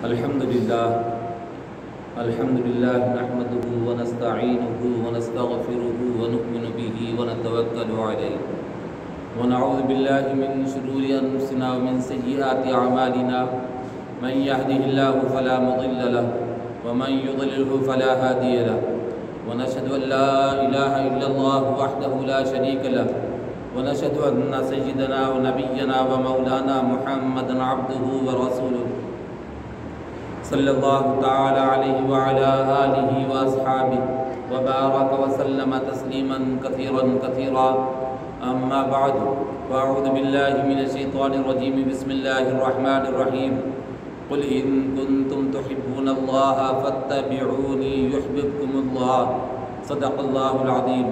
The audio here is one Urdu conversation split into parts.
الحمدللہ نحمده ونستعینه ونستغفره ونؤمن به ونتوکل علیہ ونعوذ باللہ من شرور انفسنا ومن سیئات اعمالنا من يهده الله فلا مضل له ومن يضلله فلا هادي له ونشهد ان لا اله الا الله وحده لا شريك له ونشهد ان سيدنا ونبينا ومولانا محمدا عبده ورسوله صلی اللہ تعالی علیہ وعلی آلہ واصحابہ وبارک وسلم تسلیما کثیرا کثیرا اما بعد فاعوذ باللہ من الشیطان الرجیم بسم اللہ الرحمن الرحیم قل ان کنتم تحبون اللہ فاتبعونی یحببکم اللہ صدق اللہ العظیم۔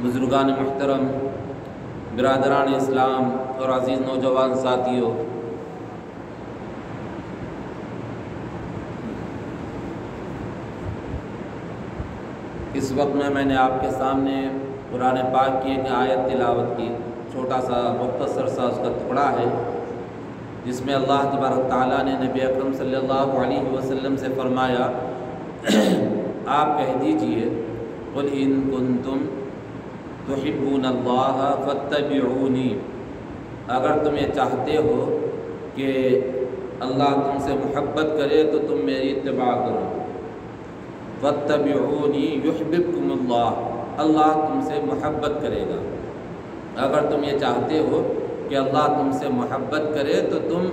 بزرگان محترم، برادران اسلام اور عزیز نوجوان ساتھیوں، اس وقت میں نے آپ کے سامنے قرآن پاک کی ایک آیت تلاوت کی، چھوٹا سا مختصر سا اس کا ٹکڑا ہے، جس میں اللہ تبارک تعالیٰ نے نبی اکرم صلی اللہ علیہ وسلم سے فرمایا، آپ کہہ دیجئے قل ان کنتم تحبون اللہ فاتبعونی، اگر تم یہ چاہتے ہو کہ اللہ تم سے محبت کرے تو تم میری اتباع کرو، فاتبعونی یحببکم اللہ، اللہ تم سے محبت کرے گا۔ اگر تم یہ چاہتے ہو کہ اللہ تم سے محبت کرے تو تم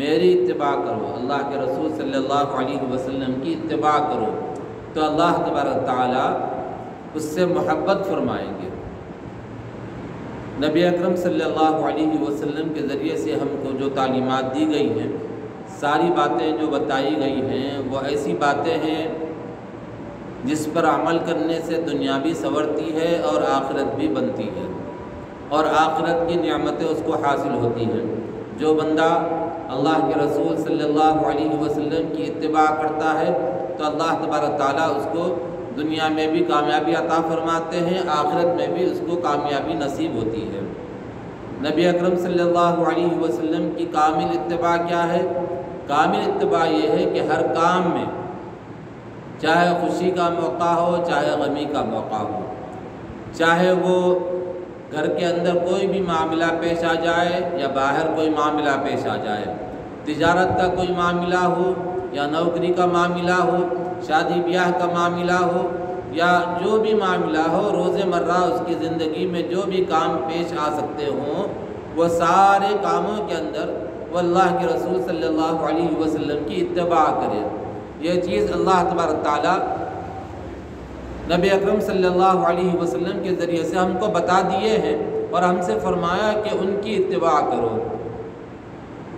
میری اتباع کرو، اللہ کے رسول صلی اللہ علیہ وسلم کی اتباع کرو، تو اللہ تبارک تعالیٰ اس سے محبت فرمائیں گے۔ نبی اکرم صلی اللہ علیہ وسلم کے ذریعے سے ہم کو جو تعلیمات دی گئی ہیں، ساری باتیں جو بتائی گئی ہیں وہ ایسی باتیں ہیں جس پر عمل کرنے سے دنیا بھی سنورتی ہے اور آخرت بھی بنتی ہے، اور آخرت کی نعمتیں اس کو حاصل ہوتی ہیں۔ جو بندہ اللہ کے رسول صلی اللہ علیہ وسلم کی اتباع کرتا ہے تو اللہ تبارک تعالیٰ اس کو دنیا میں بھی کامیابی عطا فرماتے ہیں، آخرت میں بھی اس کو کامیابی نصیب ہوتی ہے۔ نبی اکرم صلی اللہ علیہ وسلم کی کامل اتباع کیا ہے؟ کامل اتباع یہ ہے کہ ہر کام میں، چاہے خوشی کا موقع ہو چاہے غمی کا موقع ہو، چاہے وہ گھر کے اندر کوئی بھی معاملہ پیش آ جائے یا باہر کوئی معاملہ پیش آ جائے، تجارت کا کوئی معاملہ ہو یا نوکری کا معاملہ ہو، شادی بیاہ کا معاملہ ہو یا جو بھی معاملہ ہو، روز مرہ اس کی زندگی میں جو بھی کام پیش آ سکتے ہوں، وہ سارے کاموں کے اندر وہ اللہ کے رسول صلی اللہ علیہ وسلم کی اتباع کرے۔ یہ چیز اللہ تبارک تعالیٰ نبی اکرم صلی اللہ علیہ وسلم کے ذریعے سے ہم کو بتا دیے ہیں اور ہم سے فرمایا کہ ان کی اتباع کرو،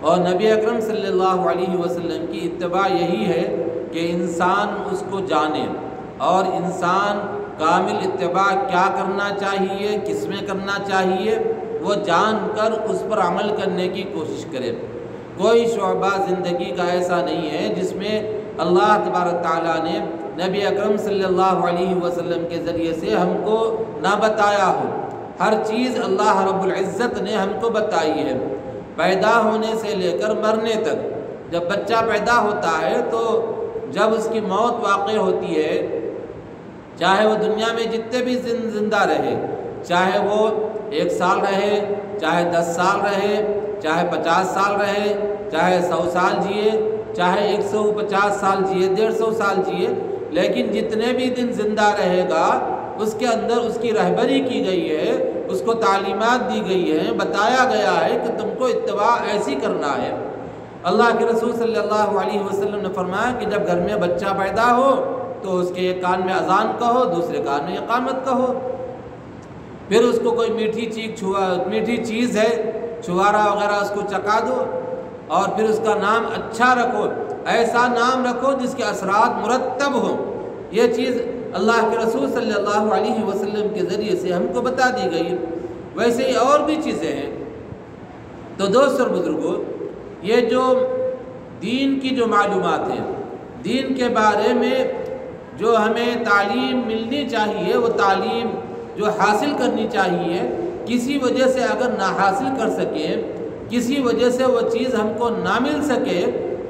اور نبی اکرم صلی اللہ علیہ وسلم کی اتباع یہی ہے کہ انسان اس کو جانے، اور انسان کامل اتباع کیا کرنا چاہیے، کس میں کرنا چاہیے، وہ جان کر اس پر عمل کرنے کی کوشش کرے۔ کوئی شعبہ زندگی کا ایسا نہیں ہے جس میں اللہ تبارک تعالیٰ نے نبی اکرم صلی اللہ علیہ وسلم کے ذریعے سے ہم کو نہ بتایا ہو۔ ہر چیز اللہ رب العزت نے ہم کو بتائی ہے، پیدا ہونے سے لے کر مرنے تک۔ جب بچہ پیدا ہوتا ہے تو جب اس کی موت واقع ہوتی ہے، چاہے وہ دنیا میں جتنے بھی زندہ رہے، چاہے وہ 1 سال رہے، چاہے 10 سال رہے، چاہے 50 سال رہے، چاہے 100 سال جیے، چاہے 150 سال جیے، 150 سال جیے، لیکن جتنے بھی دن زندہ رہے گا اس کے اندر اس کی رہبری کی گئی ہے، اس کو تعلیمات دی گئی ہیں، بتایا گیا ہے کہ تم کو اتباع ایسی کرنا ہے۔ اللہ کے رسول صلی اللہ علیہ وسلم نے فرمایا کہ جب گھر میں بچہ پیدا ہو تو اس کے ایک کان میں اذان کہو، دوسرے کان میں اقامت کہو، پھر اس کو کوئی میٹھی چیز ہے چھوارا وغیرہ اس کو چکا دو، اور پھر اس کا نام اچھا رکھو، ایسا نام رکھو جس کے اثرات مرتب ہوں۔ یہ چیز اللہ کے رسول صلی اللہ علیہ وسلم کے ذریعے سے ہم کو بتا دی گئی۔ ویسے ہی اور بھی چیزیں ہیں۔ تو دوست اور بزرگوں، یہ جو دین کی جو معلومات ہیں، دین کے بارے میں جو ہمیں تعلیم ملنی چاہیے، وہ تعلیم جو حاصل کرنی چاہیے، کسی وجہ سے اگر نہ حاصل کر سکیں کسی وجہ سے وہ چیز ہم کو نہ مل سکے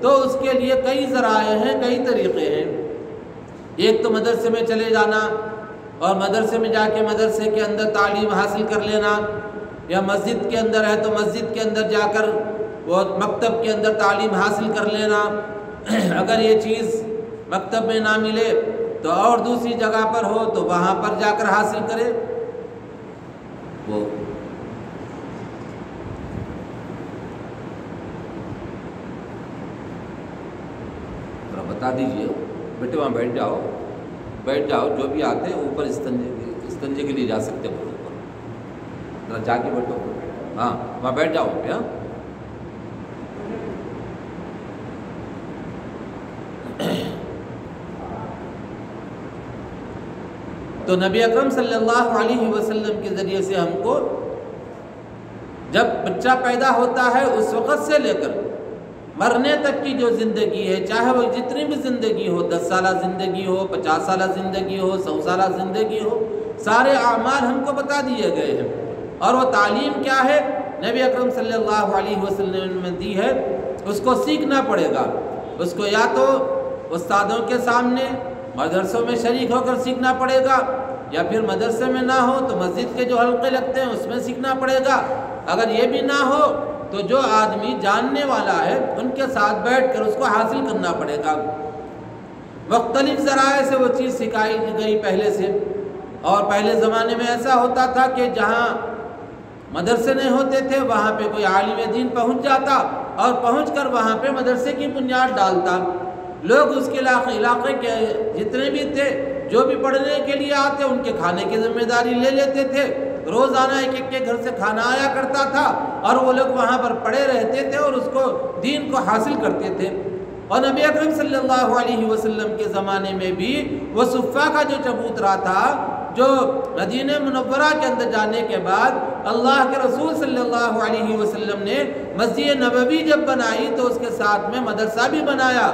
تو اس کے لیے کئی ذرائع ہیں، کئی طریقے ہیں۔ ایک تو مدرسے میں چلے جانا اور مدرسے میں جا کے مدرسے کے اندر تعلیم حاصل کر لینا، یا مسجد کے اندر ہے تو مسجد کے اندر جا کر وہ مکتب کے اندر تعلیم حاصل کر لینا۔ اگر یہ چیز مکتب میں نہ ملے تو اور دوسری جگہ پر ہو تو وہاں پر جا کر حاصل کرے۔ وہ بتا دیجئے، بیٹے وہاں بیٹھ جاؤ، جو بھی آتے ہیں اوپر استنجے کے لیے جا سکتے ہیں، اوپر ذرا جا کے بیٹھو، ہاں وہاں بیٹھ جاؤ پہ۔ ہاں تو نبی اکرم صلی اللہ علیہ وسلم کے ذریعے سے ہم کو جب بچہ پیدا ہوتا ہے اس وقت سے لے کر مرنے تک کی جو زندگی ہے، چاہے وہ جتنی بھی زندگی ہو، 10 سالہ زندگی ہو، 50 سالہ زندگی ہو، 100 سالہ زندگی ہو، سارے اعمال ہم کو بتا دیے گئے ہیں۔ اور وہ تعلیم کیا ہے نبی اکرم صلی اللہ علیہ وسلم نے دی ہے، اس کو سیکھنا پڑے گا۔ اس کو یا تو استادوں کے سامنے مدرسوں میں شریک ہو کر سیکھنا پڑے گا، یا پھر مدرسے میں نہ ہو تو مسجد کے جو حلقے لگتے ہیں اس میں سیکھنا پڑے گا۔ اگر یہ بھی نہ ہو تو جو آدمی جاننے والا ہے ان کے ساتھ بیٹھ کر اس کو حاصل کرنا پڑے گا۔ مختلف ذرائع سے وہ چیز سکھائی گئی پہلے سے، اور پہلے زمانے میں ایسا ہوتا تھا کہ جہاں مدرسے نہیں ہوتے تھے وہاں پہ کوئی عالم دین پہنچ جاتا اور پہنچ کر وہاں پہ مدرسے کی بنیاد ڈالتا۔ لوگ اس کے علاقے کے جتنے بھی تھے جو بھی پڑھنے کے لیے آتے ان کے کھانے کی ذمہ داری لے لیتے تھے۔ روزانہ ایک ایک کے گھر سے کھانا آیا کرتا تھا اور وہ لوگ وہاں پر پڑے رہتے تھے اور اس کو دین کو حاصل کرتے تھے۔ اور نبی اکرم صلی اللہ علیہ وسلم کے زمانے میں بھی وہ صفہ کا جو چبوترا تھا، جو مدینہ منورہ کے اندر جانے کے بعد اللہ کے رسول صلی اللہ علیہ وسلم نے مسجد نبوی جب بنائی تو اس کے ساتھ میں مدرسہ بھی بنایا۔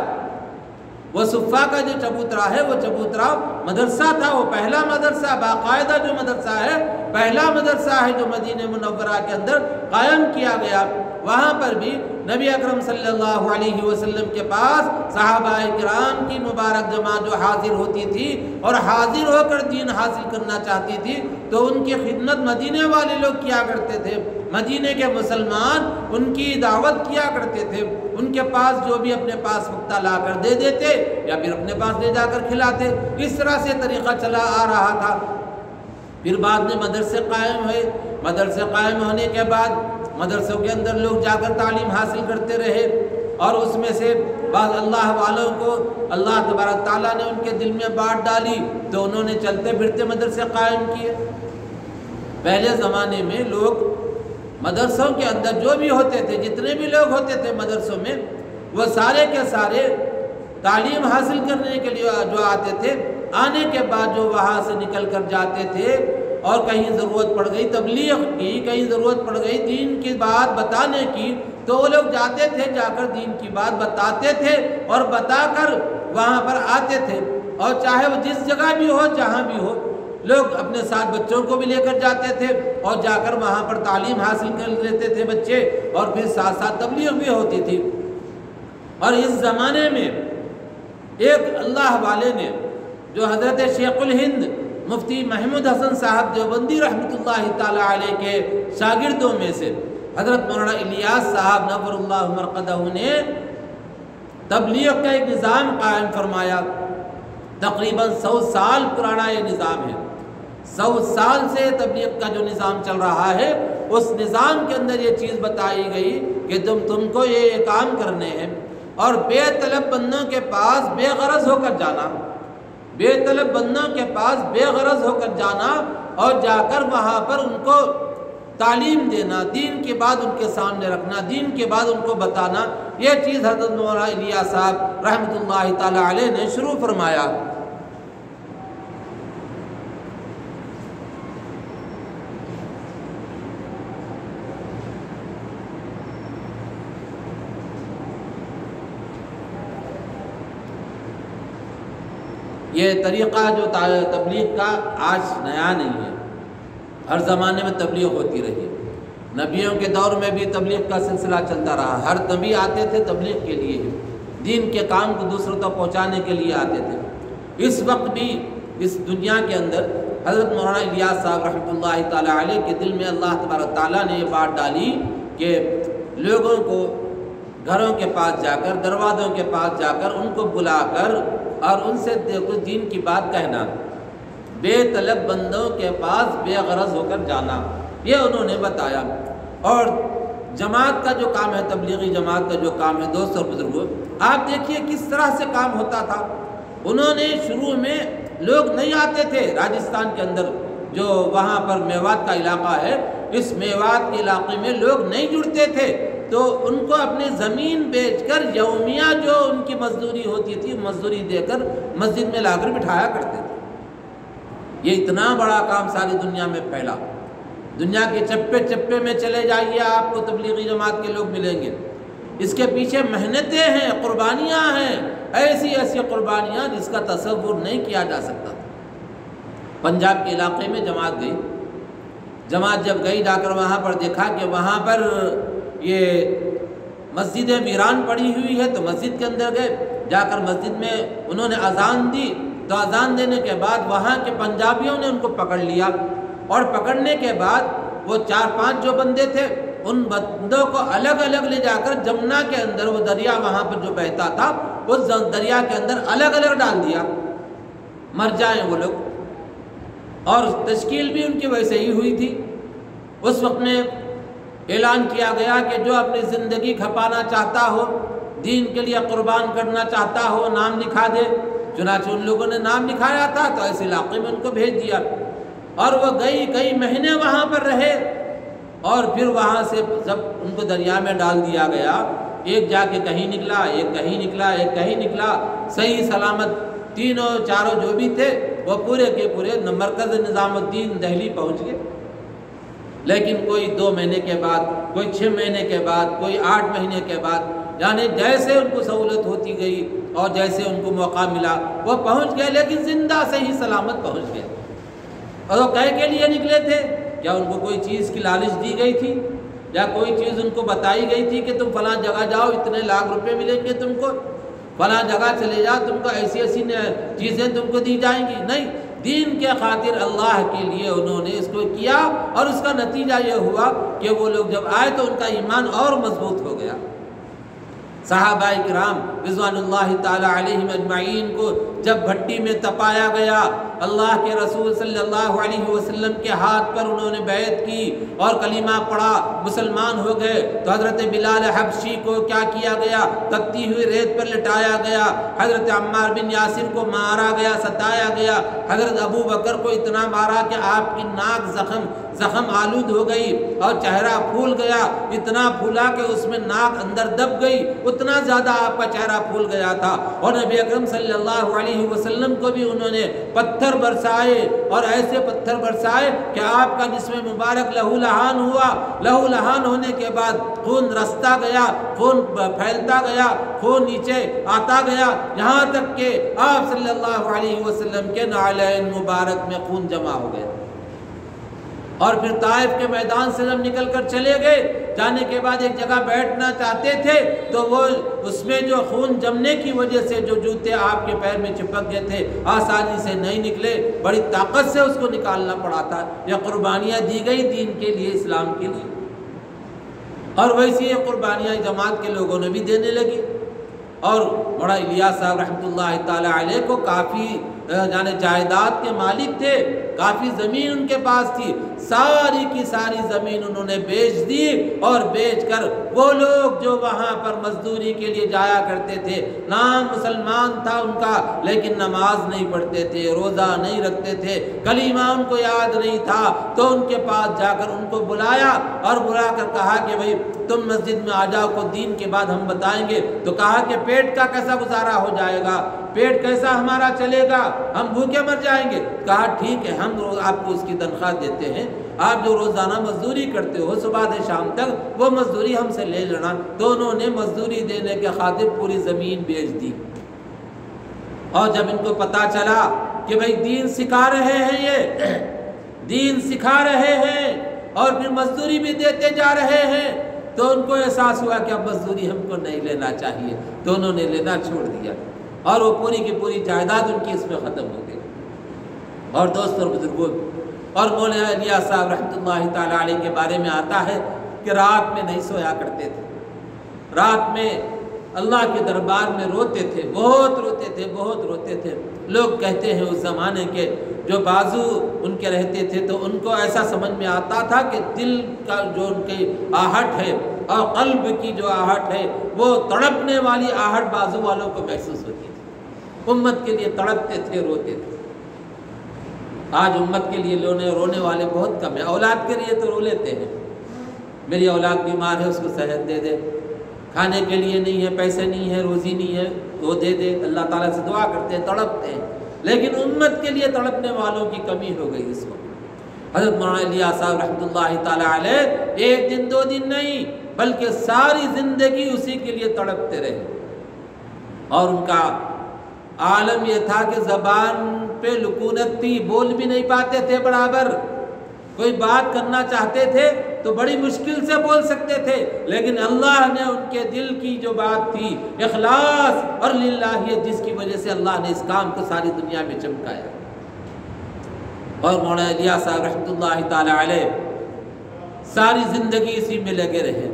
وہ صفہ کا جو چبوترا ہے وہ چبوترا مدرسہ تھا، وہ پہلا مدرسہ، باقاعدہ جو مدرسہ ہے، پہلا مدرسہ ہے جو مدینہ منورہ کے اندر قائم کیا گیا۔ وہاں پر بھی نبی اکرم صلی اللہ علیہ وسلم کے پاس صحابہ کرام کی مبارک جماعت جو حاضر ہوتی تھی اور حاضر ہو کر دین حاصل کرنا چاہتی تھی تو ان کی خدمت مدینے والے لوگ کیا کرتے تھے، مدینے کے مسلمان ان کی دعوت کیا کرتے تھے، ان کے پاس جو بھی اپنے پاس وقتہ لا کر دے دیتے یا پھر اپنے پاس لے جا کر کھلاتے۔ اس طرح سے طریقہ چلا آ رہا تھا۔ پھر بعد میں مدرسے قائم ہوئے، مدرسے قائم ہونے کے بعد مدرسوں کے اندر لوگ جا کر تعلیم حاصل کرتے رہے، اور اس میں سے بعض اللہ والوں کو اللہ تبارک تعالیٰ نے ان کے دل میں بات ڈالی تو انہوں نے چلتے پھرتے مدرسے قائم کیے۔ پہلے زمانے میں لوگ مدرسوں کے اندر جو بھی ہوتے تھے، جتنے بھی لوگ ہوتے تھے مدرسوں میں، وہ سارے کے سارے تعلیم حاصل کرنے کے لیے جو آتے تھے، آنے کے بعد جو وہاں سے نکل کر جاتے تھے اور کہیں ضرورت پڑ گئی تبلیغ کی، کہیں ضرورت پڑ گئی دین کی بات بتانے کی، تو وہ لوگ جاتے تھے، جا کر دین کی بات بتاتے تھے اور بتا کر وہاں پر آتے تھے۔ اور چاہے وہ جس جگہ بھی ہو، جہاں بھی ہو، لوگ اپنے ساتھ بچوں کو بھی لے کر جاتے تھے اور جا کر وہاں پر تعلیم حاصل کر لیتے تھے بچے، اور پھر ساتھ ساتھ تبلیغ بھی ہوتی تھی۔ اور اس زمانے میں ایک اللہ والے نے جو حضرت شیخ الہند مفتی محمود حسن صاحب دیوبندی رحمۃ اللہ تعالی علیہ کے شاگردوں میں سے حضرت مولانا الیاس صاحب نور اللہ مرقدہ نے تبلیغ کا ایک نظام قائم فرمایا۔ تقریباً 100 سال پرانا یہ نظام ہے، 100 سال سے تبلیغ کا جو نظام چل رہا ہے، اس نظام کے اندر یہ چیز بتائی گئی کہ تم کو یہ کام کرنے ہیں، اور بے طلب بندوں کے پاس بے غرض ہو کر جانا، بے طلب بندوں کے پاس بے غرض ہو کر جانا اور جا کر وہاں پر ان کو تعلیم دینا، دین کے بعد ان کے سامنے رکھنا، دین کے بعد ان کو بتانا۔ یہ چیز حضرت مولانا الیاس صاحب رحمۃ اللہ تعالی علیہ نے شروع فرمایا۔ یہ طریقہ جو تبلیغ کا آج نیا نہیں ہے، ہر زمانے میں تبلیغ ہوتی رہی، نبیوں کے دور میں بھی تبلیغ کا سلسلہ چلتا رہا، ہر نبی آتے تھے تبلیغ کے لیے، دین کے کام کو دوسروں تک پہنچانے کے لیے آتے تھے۔ اس وقت بھی اس دنیا کے اندر حضرت مولانا الیاس صاحب رحمۃ اللہ تعالیٰ علیہ کے دل میں اللہ تبارک تعالیٰ نے یہ بات ڈالی کہ لوگوں کو گھروں کے پاس جا کر، دروازوں کے پاس جا کر ان کو بلا کر اور ان سے کچھ دین کی بات کہنا، بے طلب بندوں کے پاس بے غرض ہو کر جانا، یہ انہوں نے بتایا۔ اور جماعت کا جو کام ہے، تبلیغی جماعت کا جو کام ہے، دوست اور بزرگوں، آپ دیکھیے کس طرح سے کام ہوتا تھا۔ انہوں نے شروع میں لوگ نہیں آتے تھے راجستھان کے اندر، جو وہاں پر میوات کا علاقہ ہے، اس میوات کے علاقے میں لوگ نہیں جڑتے تھے، تو ان کو اپنی زمین بیچ کر یومیہ جو ان کی مزدوری ہوتی تھی مزدوری دے کر مسجد میں لا کر بٹھایا کرتے تھے۔ یہ اتنا بڑا کام ساری دنیا میں پھیلا، دنیا کے چپے چپے میں چلے جائیے آپ کو تبلیغی جماعت کے لوگ ملیں گے۔ اس کے پیچھے محنتیں ہیں، قربانیاں ہیں، ایسی ایسی قربانیاں جس کا تصور نہیں کیا جا سکتا تھا۔ پنجاب کے علاقے میں جماعت گئی، جماعت جب گئی جا کر وہاں پر دیکھا کہ وہاں پر یہ مسجدیں ویران پڑی ہوئی ہے، تو مسجد کے اندر گئے، جا کر مسجد میں انہوں نے اذان دی، تو اذان دینے کے بعد وہاں کے پنجابیوں نے ان کو پکڑ لیا، اور پکڑنے کے بعد وہ 4-5 جو بندے تھے ان بندوں کو الگ الگ لے جا کر جمنا کے اندر، وہ دریا وہاں پر جو بہتا تھا اس دریا کے اندر الگ الگ ڈال دیا، مر جائیں وہ لوگ۔ اور تشکیل بھی ان کی ویسے ہی ہوئی تھی۔ اس وقت میں اعلان کیا گیا کہ جو اپنی زندگی کھپانا چاہتا ہو، دین کے لیے قربان کرنا چاہتا ہو، نام لکھا دے۔ چنانچہ ان لوگوں نے نام لکھایا تھا، تو ایسے علاقے میں ان کو بھیج دیا، اور وہ کئی مہینے وہاں پر رہے، اور پھر وہاں سے جب ان کو دریا میں ڈال دیا گیا، ایک جا کے کہیں نکلا، ایک کہیں نکلا، ایک کہیں نکلا، صحیح سلامت تینوں چاروں جو بھی تھے وہ پورے کے پورے مرکز نظام الدین دہلی پہنچ گئے۔ لیکن کوئی 2 مہینے کے بعد، کوئی 6 مہینے کے بعد، کوئی 8 مہینے کے بعد، یعنی جیسے ان کو سہولت ہوتی گئی اور جیسے ان کو موقع ملا وہ پہنچ گئے، لیکن زندہ صحیح سلامت پہنچ گئے۔ اور وہ کہے کے لیے نکلے تھے، کیا ان کو کوئی چیز کی لالچ دی گئی تھی، یا کوئی چیز ان کو بتائی گئی تھی کہ تم فلاں جگہ جاؤ اتنے لاکھ روپے ملیں گے تم کو، فلاں جگہ چلے جاؤ تم کو ایسی ایسی چیزیں تم کو دی جائیں گی؟ نہیں، دین کے خاطر اللہ کے لیے انہوں نے اس کو کیا، اور اس کا نتیجہ یہ ہوا کہ وہ لوگ جب آئے تو ان کا ایمان اور مضبوط ہو گیا۔ صحابہ کرام رضوان اللہ تعالی علیہم اجمعین کو جب بھٹی میں تپایا گیا، اللہ کے رسول صلی اللہ علیہ وسلم کے ہاتھ پر انہوں نے بیعت کی اور کلمہ پڑھا، مسلمان ہو گئے، تو حضرت بلال حبشی کو کیا کیا گیا؟ تپتی ہوئی ریت پر لٹایا گیا۔ حضرت عمار بن یاسر کو مارا گیا، ستایا گیا۔ حضرت ابو بکر کو اتنا مارا کہ آپ کی ناک زخم آلود ہو گئی اور چہرہ پھول گیا، اتنا پھولا کہ اس میں ناک اندر دب گئی، اتنا زیادہ آپ کا چہرہ پھول گیا تھا۔ اور نبی اکرم صلی اللہ علیہ وسلم کو بھی انہوں نے پتھر برسائے، اور ایسے پتھر برسائے کہ آپ کا جسم مبارک لہو لہان ہوا۔ لہو لہان ہونے کے بعد خون رستا گیا، خون پھیلتا گیا، خون نیچے آتا گیا، یہاں تک کہ آپ صلی اللہ علیہ وسلم کے نعلین مبارک میں خون جمع ہو گیا۔ اور پھر طائف کے میدان سے جب نکل کر چلے گئے، جانے کے بعد ایک جگہ بیٹھنا چاہتے تھے تو وہ اس میں جو خون جمنے کی وجہ سے جو جوتے آپ کے پیر میں چپک گئے تھے آسانی سے نہیں نکلے، بڑی طاقت سے اس کو نکالنا پڑا تھا۔ یہ قربانیاں دی گئی دین کے لیے، اسلام کے لیے، اور ویسی یہ قربانیاں جماعت کے لوگوں نے بھی دینے لگی۔ اور بڑا الیاس صاحب رحمۃ اللہ تعالی علیہ کو کافی یعنی جائیداد کے مالک تھے، کافی زمین ان کے پاس تھی، ساری کی ساری زمین انہوں نے بیچ دی، اور بیچ کر وہ لوگ جو وہاں پر مزدوری کے لیے جایا کرتے تھے، نام مسلمان تھا ان کا لیکن نماز نہیں پڑھتے تھے، روزہ نہیں رکھتے تھے، کلمہ ان کو یاد نہیں تھا، تو ان کے پاس جا کر ان کو بلایا اور بلا کر کہا کہ بھائی تم مسجد میں آ جاؤ، کو دین کے بعد ہم بتائیں گے۔ تو کہا کہ پیٹ کا کیسا گزارا ہو جائے گا، پیٹ کیسا ہمارا چلے گا، ہم بھوکے مر جائیں گے۔ کہا ٹھیک ہے، ہم آپ کو اس کی تنخواہ دیتے ہیں، آپ جو روزانہ مزدوری کرتے ہو صبح سے شام تک وہ مزدوری ہم سے لے لینا۔ تو انہوں نے مزدوری دینے کے خاطر پوری زمین بیچ دی۔ اور جب ان کو پتا چلا کہ بھائی دین سکھا رہے ہیں، یہ دین سکھا رہے ہیں، اور پھر مزدوری بھی دیتے جا رہے ہیں، تو ان کو احساس ہوا کہ اب مزدوری ہم کو نہیں لینا چاہیے، تو انہوں نے لینا چھوڑ دیا اور وہ پوری کی پوری جائیداد ان کی اس میں ختم ہو گئی۔ اور دوست اور بزرگوں، اور مولانا الیاس صاحب رحمۃ اللہ تعالیٰ علیہ کے بارے میں آتا ہے کہ رات میں نہیں سویا کرتے تھے، رات میں اللہ کے دربار میں روتے تھے، بہت روتے تھے، بہت روتے تھے۔ لوگ کہتے ہیں اس زمانے کے جو بازو ان کے رہتے تھے تو ان کو ایسا سمجھ میں آتا تھا کہ دل کا جو ان کی آہٹ ہے اور قلب کی جو آہٹ ہے وہ تڑپنے والی آہٹ بازو والوں کو محسوس ہوتی تھی، امت کے لیے تڑپتے تھے، روتے تھے۔ آج امت کے لیے رونے والے بہت کم ہیں، اولاد کے لیے تو رو لیتے ہیں، میری اولاد بیمار ہے اس کو صحت دے دے، کھانے کے لیے نہیں ہے، پیسے نہیں ہے، روزی نہیں ہے، وہ دے دے، اللہ تعالیٰ سے دعا کرتے ہیں، تڑپتے ہیں۔ لیکن امت کے لیے تڑپنے والوں کی کمی ہو گئی اس وقت۔ حضرت مولانا الیاس صاحب رحمۃ اللہ تعالیٰ علیہ ایک دن دو دن نہیں بلکہ ساری زندگی اسی کے لیے تڑپتے رہے، اور ان کا عالم یہ تھا کہ زبان پہ لکونت تھی، بول بھی نہیں پاتے تھے برابر، کوئی بات کرنا چاہتے تھے تو بڑی مشکل سے بول سکتے تھے، لیکن اللہ نے ان کے دل کی جو بات تھی اخلاص اور للہیت، جس کی وجہ سے اللہ نے اس کام کو ساری دنیا میں چمکایا۔ اور مولانا الیاس صاحب رحمۃ اللہ تعالی علیہ ساری زندگی اسی میں لگے رہے،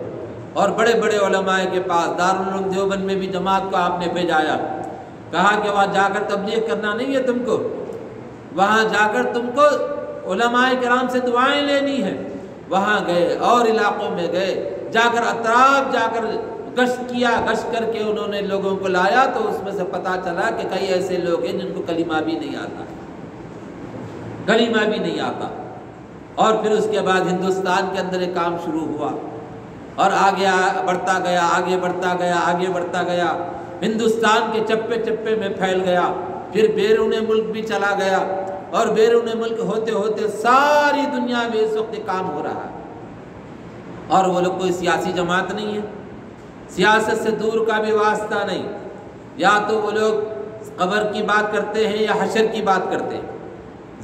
اور بڑے بڑے علماء کے پاس دارالعلوم دیوبند میں بھی جماعت کو آپ نے بھیجایا، کہا کہ وہاں جا کر تبلیغ کرنا نہیں ہے تم کو، وہاں جا کر تم کو علماء کرام سے دعائیں لینی ہے۔ وہاں گئے اور علاقوں میں گئے، جا کر اطراف جا کر گشت کیا، گشت کر کے انہوں نے لوگوں کو لایا تو اس میں سے پتہ چلا کہ کئی ایسے لوگ ہیں جن کو کلمہ بھی نہیں آتا، کلمہ بھی نہیں آتا۔ اور پھر اس کے بعد ہندوستان کے اندر ایک کام شروع ہوا اور آگے بڑھتا گیا، آگے بڑھتا گیا، آگے بڑھتا گیا، ہندوستان کے چپے چپے میں پھیل گیا، پھر بیرون ملک بھی چلا گیا، اور بیرون ملک ہوتے ہوتے ساری دنیا میں اس وقت کام ہو رہا ہے۔ اور وہ لوگ کوئی سیاسی جماعت نہیں ہے، سیاست سے دور کا بھی واسطہ نہیں، یا تو وہ لوگ قبر کی بات کرتے ہیں یا حشر کی بات کرتے ہیں،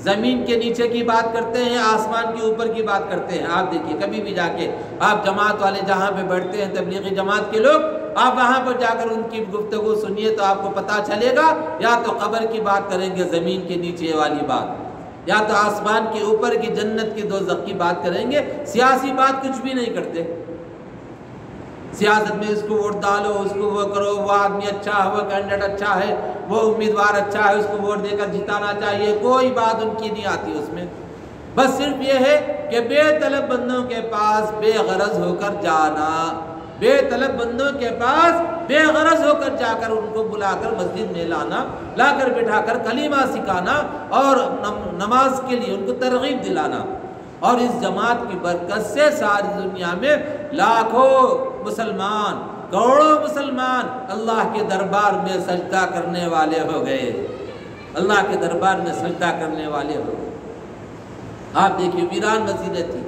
زمین کے نیچے کی بات کرتے ہیں، آسمان کے اوپر کی بات کرتے ہیں۔ آپ دیکھیے کبھی بھی جا کے آپ جماعت والے جہاں پہ بیٹھتے ہیں تبلیغی جماعت کے لوگ، آپ وہاں پر جا کر ان کی گفتگو سنیے تو آپ کو پتہ چلے گا، یا تو قبر کی بات کریں گے زمین کے نیچے والی بات، یا تو آسمان کے اوپر کی جنت کی دوزخ کی بات کریں گے، سیاسی بات کچھ بھی نہیں کرتے۔ سیاست میں اس کو ووٹ ڈالو، اس کو وہ کرو، وہ آدمی اچھا ہے، وہ کینڈیڈیٹ اچھا ہے، وہ امیدوار اچھا ہے، اس کو ووٹ دے کر جتانا چاہیے، کوئی بات ان کی نہیں آتی اس میں۔ بس صرف یہ ہے کہ بے طلب بندوں کے پاس بے غرض ہو کر جانا، بے طلب بندوں کے پاس بے غرض ہو کر جا کر ان کو بلا کر مسجد میں لانا، لا کر بٹھا کر کلمہ سکھانا اور نماز کے لیے ان کو ترغیب دلانا۔ اور اس جماعت کی برکت سے ساری دنیا میں لاکھوں مسلمان، کروڑوں مسلمان اللہ کے دربار میں سجدہ کرنے والے ہو گئے، اللہ کے دربار میں سجدہ کرنے والے ہو گئے۔ آپ دیکھیے ویران مسجدیں تھی،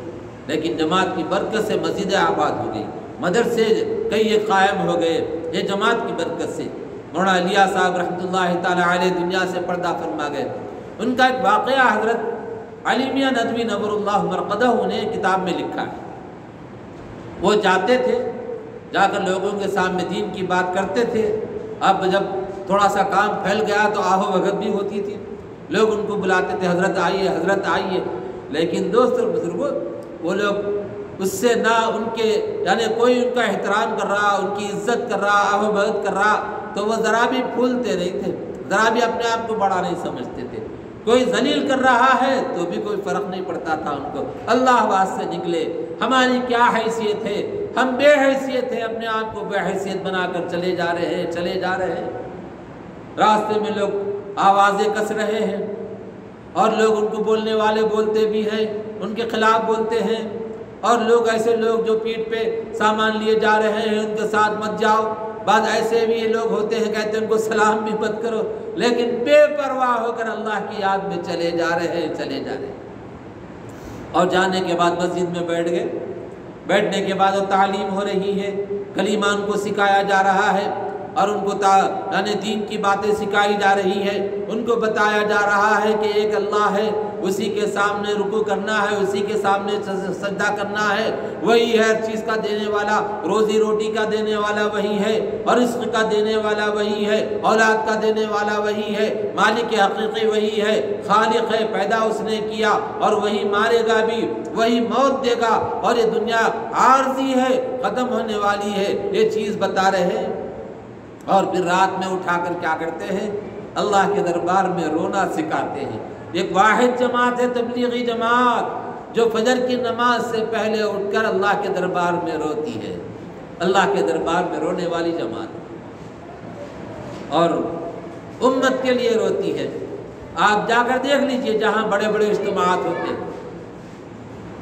لیکن جماعت کی برکت سے مسجدیں آباد ہو گئی، مدرسے کئی ایک قائم ہو گئے، یہ جماعت کی برکت سے۔ مولانا الیاس صاحب رحمۃ اللہ تعالی علیہ دنیا سے پردہ فرما گئے۔ ان کا ایک واقعہ حضرت علی میاں ندوی نور اللہ مرقدہ نے کتاب میں لکھا ہے۔ وہ جاتے تھے، جا کر لوگوں کے سامنے دین کی بات کرتے تھے۔ اب جب تھوڑا سا کام پھیل گیا تو آہو بھگت بھی ہوتی تھی، لوگ ان کو بلاتے تھے، حضرت آئیے، حضرت آئیے۔ لیکن دوست اور بزرگوں، وہ لوگ اس سے نہ ان کے یعنی کوئی ان کا احترام کر رہا، ان کی عزت کر رہا، آہو بھگت کر رہا تو وہ ذرا بھی پھولتے نہیں تھے، ذرا بھی اپنے آپ کو بڑا نہیں سمجھتے تھے۔ کوئی ذلیل کر رہا ہے تو بھی کوئی فرق نہیں پڑتا تھا ان کو۔ اللہ واسطے نکلے، ہماری کیا حیثیت ہے، ہم بے حیثیت ہیں، اپنے آپ کو بے حیثیت بنا کر چلے جا رہے ہیں، چلے جا رہے ہیں۔ راستے میں لوگ آوازیں کس رہے ہیں، اور لوگ ان کو بولنے والے بولتے بھی ہیں، ان کے خلاف بولتے ہیں، اور لوگ ایسے لوگ جو پیٹھ پہ سامان لیے جا رہے ہیں ان کے ساتھ مت جاؤ۔ بعض ایسے بھی لوگ ہوتے ہیں کہتے ہیں ان کو سلام بھی مت کرو، لیکن بے پرواہ ہو کر اللہ کی یاد میں چلے جا رہے ہیں، چلے جا رہے ہیں۔ اور جانے کے بعد مسجد میں بیٹھ گئے، بیٹھنے کے بعد وہ تعلیم ہو رہی ہے، کلمہ ان کو سکھایا جا رہا ہے، اور ان کو یعنی دین کی باتیں سکھائی جا رہی ہے، ان کو بتایا جا رہا ہے کہ ایک اللہ ہے، اسی کے سامنے رکوع کرنا ہے، اسی کے سامنے سجدہ کرنا ہے۔ وہی ہے ہر چیز کا دینے والا، روزی روٹی کا دینے والا وہی ہے، اور رزق کا دینے والا وہی ہے، اولاد کا دینے والا وہی ہے، مالک حقیقی وہی ہے، خالق ہے، پیدا اس نے کیا اور وہی مارے گا بھی، وہی موت دے گا، اور یہ دنیا عارضی ہے، ختم ہونے والی ہے، یہ چیز بتا رہے ہیں۔ اور پھر رات میں اٹھا کر کیا کرتے ہیں؟ اللہ کے دربار میں رونا سکھاتے ہیں۔ ایک واحد جماعت ہے تبلیغی جماعت، جو فجر کی نماز سے پہلے اٹھ کر اللہ کے دربار میں روتی ہے، اللہ کے دربار میں رونے والی جماعت، اور امت کے لیے روتی ہے۔ آپ جا کر دیکھ لیجئے جہاں بڑے بڑے اجتماعات ہوتے ہیں،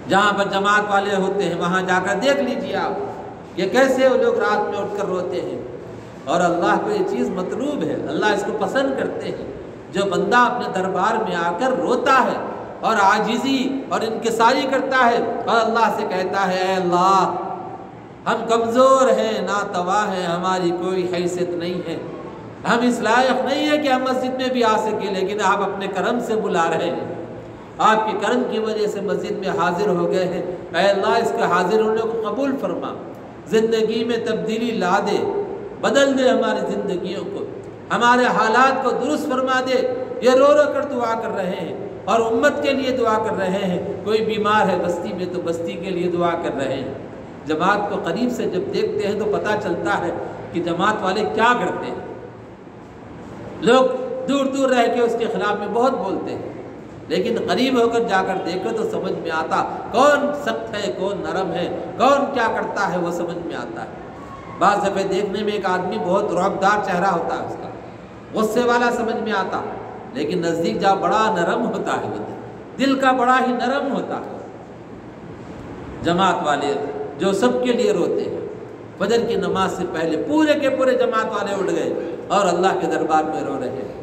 جہاں پر جماعت والے ہوتے ہیں، وہاں جا کر دیکھ لیجئے آپ کہ کیسے وہ لوگ رات میں اٹھ کر روتے ہیں۔ اور اللہ کو یہ چیز مطلوب ہے، اللہ اس کو پسند کرتے ہیں، جو بندہ اپنے دربار میں آ کر روتا ہے اور عاجزی اور انکساری کرتا ہے اور اللہ سے کہتا ہے، اے اللہ ہم کمزور ہیں، ناتوا ہیں، ہماری کوئی حیثیت نہیں ہے، ہم اس لائق نہیں ہے کہ ہم مسجد میں بھی آ سکیں، لیکن آپ اپنے کرم سے بلا رہے ہیں، آپ کے کرم کی وجہ سے مسجد میں حاضر ہو گئے ہیں، اے اللہ اس کے حاضر ہونے کو قبول فرما، زندگی میں تبدیلی لا دے، بدل دے ہماری زندگیوں کو، ہمارے حالات کو درست فرما دے۔ یہ رو رو کر دعا کر رہے ہیں اور امت کے لیے دعا کر رہے ہیں۔ کوئی بیمار ہے بستی میں تو بستی کے لیے دعا کر رہے ہیں۔ جماعت کو قریب سے جب دیکھتے ہیں تو پتہ چلتا ہے کہ جماعت والے کیا کرتے ہیں۔ لوگ دور دور رہ کے اس کے خلاف میں بہت بولتے ہیں، لیکن قریب ہو کر جا کر دیکھو تو سمجھ میں آتا کون سخت ہے، کون نرم ہے، کون کیا کرتا ہے، وہ سمجھ میں آتا ہے۔ بعض دفعہ دیکھنے میں ایک آدمی بہت رعبدار چہرہ ہوتا ہے، اس کا غصے والا سمجھ میں آتا، لیکن نزدیک جا بڑا نرم ہوتا ہے، وہ دل کا بڑا ہی نرم ہوتا ہے۔ جماعت والے جو سب کے لیے روتے ہیں، فجر کی نماز سے پہلے پورے کے پورے جماعت والے اٹھ گئے اور اللہ کے دربار میں رو رہے ہیں۔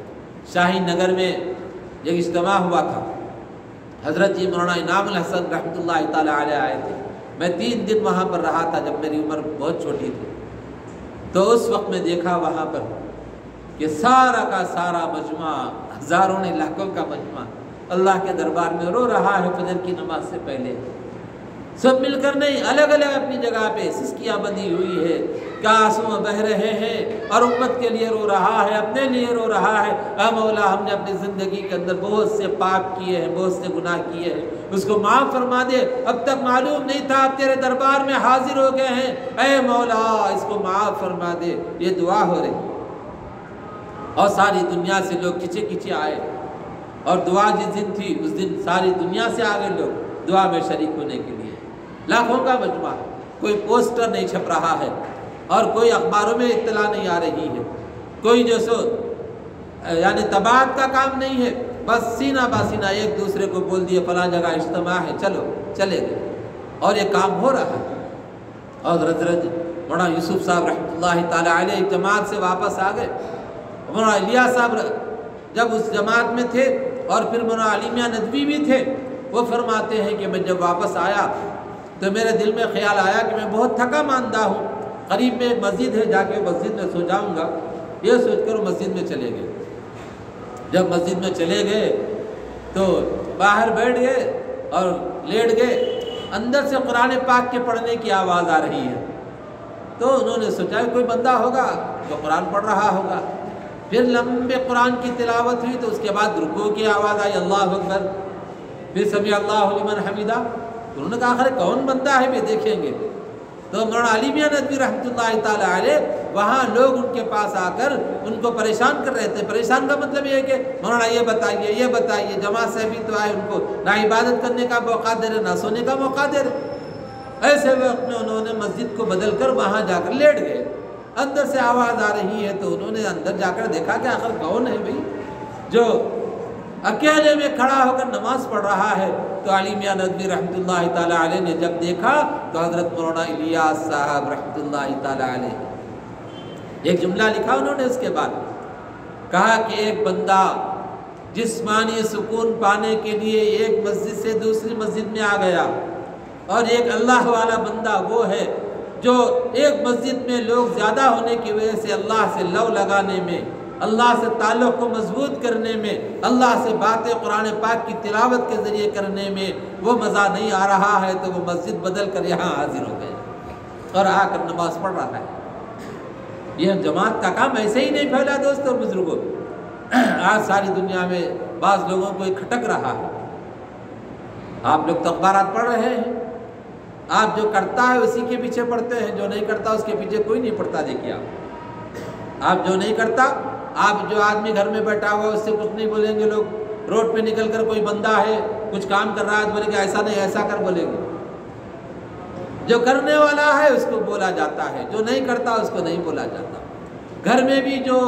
شاہین نگر میں ایک اجتماع ہوا تھا، حضرت جی مولانا انعام الحسن رحمۃ اللہ تعالیٰ علیہ آئے تھے۔ میں 3 دن وہاں پر رہا تھا جب میری عمر بہت چھوٹی تھی، تو اس وقت میں دیکھا وہاں پر کہ سارا کا سارا مجمع، ہزاروں نے لاکھوں کا مجمع اللہ کے دربار میں رو رہا ہے فجر کی نماز سے پہلے۔ سب مل کر نہیں، الگ الگ اپنی جگہ پہ سسکیاں بندھی ہوئی ہے، آنسو بہہ رہے ہیں، اور امت کے لیے رو رہا ہے، اپنے لیے رو رہا ہے، اے مولا ہم نے اپنی زندگی کے اندر بہت سے پاپ کیے ہیں، بہت سے گناہ کیے ہیں، اس کو معاف فرما دے، اب تک معلوم نہیں تھا اب تیرے دربار میں حاضر ہو گئے ہیں، اے مولا اس کو معاف فرما دے۔ یہ دعا ہو رہی، اور ساری دنیا سے لوگ کھچے کھچے آئے، اور دعا جس دن تھی اس دن ساری دنیا سے آگے لوگ دعا میں شریک ہونے کے لیے، لاکھوں کا مجمع۔ کوئی پوسٹر نہیں چھپ رہا ہے اور کوئی اخباروں میں اطلاع نہیں آ رہی ہے، کوئی جو سو یعنی طباعت کا کام نہیں ہے، بس سینہ باسینہ ایک دوسرے کو بول دیے فلاں جگہ اجتماع ہے، چلو چلے گئے، اور یہ کام ہو رہا ہے۔ اور حضرت مولانا یوسف صاحب رحمۃ اللہ تعالیٰ علیہ ایک جماعت سے واپس آ گئے۔ مولانا الیاس صاحب جب اس جماعت میں تھے اور پھر مولانا علی میاں ندوی بھی تھے، وہ فرماتے ہیں کہ میں جب واپس آیا تو میرے دل میں خیال آیا کہ میں بہت تھکا ماندہ ہوں، قریب میں ایک مسجد ہے، جا کے مسجد میں سو جاؤں گا، یہ سوچ کر وہ مسجد میں چلے گئے۔ جب مسجد میں چلے گئے تو باہر بیٹھ گئے اور لیٹ گئے، اندر سے قرآن پاک کے پڑھنے کی آواز آ رہی ہے، تو انہوں نے سوچا کوئی بندہ ہوگا جو قرآن پڑھ رہا ہوگا۔ پھر لمبے قرآن کی تلاوت ہوئی تو اس کے بعد رکوع کی آواز آئی، اللہ اکبر، پھر سمیع اللہ لمن حمیدہ۔ انہوں نے کہا آخر کون بندہ ہے بھی دیکھیں گے۔ تو مولانا علی میاں ندوی رحمۃ اللہ تعالیٰ علیہ وہاں لوگ ان کے پاس آ کر ان کو پریشان کر رہے تھے۔ پریشان کا مطلب یہ ہے کہ مولانا یہ بتائیے، جماعت سے بھی تو آئے، ان کو نہ عبادت کرنے کا موقع دے رہے، نہ سونے کا موقع دے رہے۔ ایسے وقت میں انہوں نے مسجد کو بدل کر وہاں جا کر لیٹ گئے۔ اندر سے آواز آ رہی ہے تو انہوں نے اندر جا کر دیکھا کہ آخر کون ہے بھائی جو اکیلے میں کھڑا ہو کر نماز پڑھ رہا ہے۔ تو علی میاں ندوی رحمۃ اللہ تعالیٰ علیہ نے جب دیکھا تو حضرت مولانا الیاس صاحب رحمۃ اللہ تعالیٰ علیہ ایک جملہ لکھا انہوں نے، اس کے بعد کہا کہ ایک بندہ جسمانی سکون پانے کے لیے ایک مسجد سے دوسری مسجد میں آ گیا، اور ایک اللہ والا بندہ وہ ہے جو ایک مسجد میں لوگ زیادہ ہونے کی وجہ سے اللہ سے لو لگانے میں، اللہ سے تعلق کو مضبوط کرنے میں، اللہ سے باتیں قرآن پاک کی تلاوت کے ذریعے کرنے میں وہ مزہ نہیں آ رہا ہے تو وہ مسجد بدل کر یہاں حاضر ہو گئے اور آ کر نماز پڑھ رہا ہے۔ یہ جماعت کا کام ایسے ہی نہیں پھیلا دوستو اور بزرگوں، آج ساری دنیا میں بعض لوگوں کو یہ کھٹک رہا ہے۔ آپ لوگ تو اخبارات پڑھ رہے ہیں، آپ جو کرتا ہے اسی کے پیچھے پڑھتے ہیں، جو نہیں کرتا اس کے پیچھے کوئی نہیں پڑھتا۔ دیکھیے آپ جو نہیں کرتا، آپ جو آدمی گھر میں بیٹھا ہوا اس سے کچھ نہیں بولیں گے لوگ، روڈ پہ نکل کر کوئی بندہ ہے کچھ کام کر رہا ہے تو بولیں گے ایسا نہیں ایسا کر، بولیں گے۔ جو کرنے والا ہے اس کو بولا جاتا ہے، جو نہیں کرتا اس کو نہیں بولا جاتا۔ گھر میں بھی جو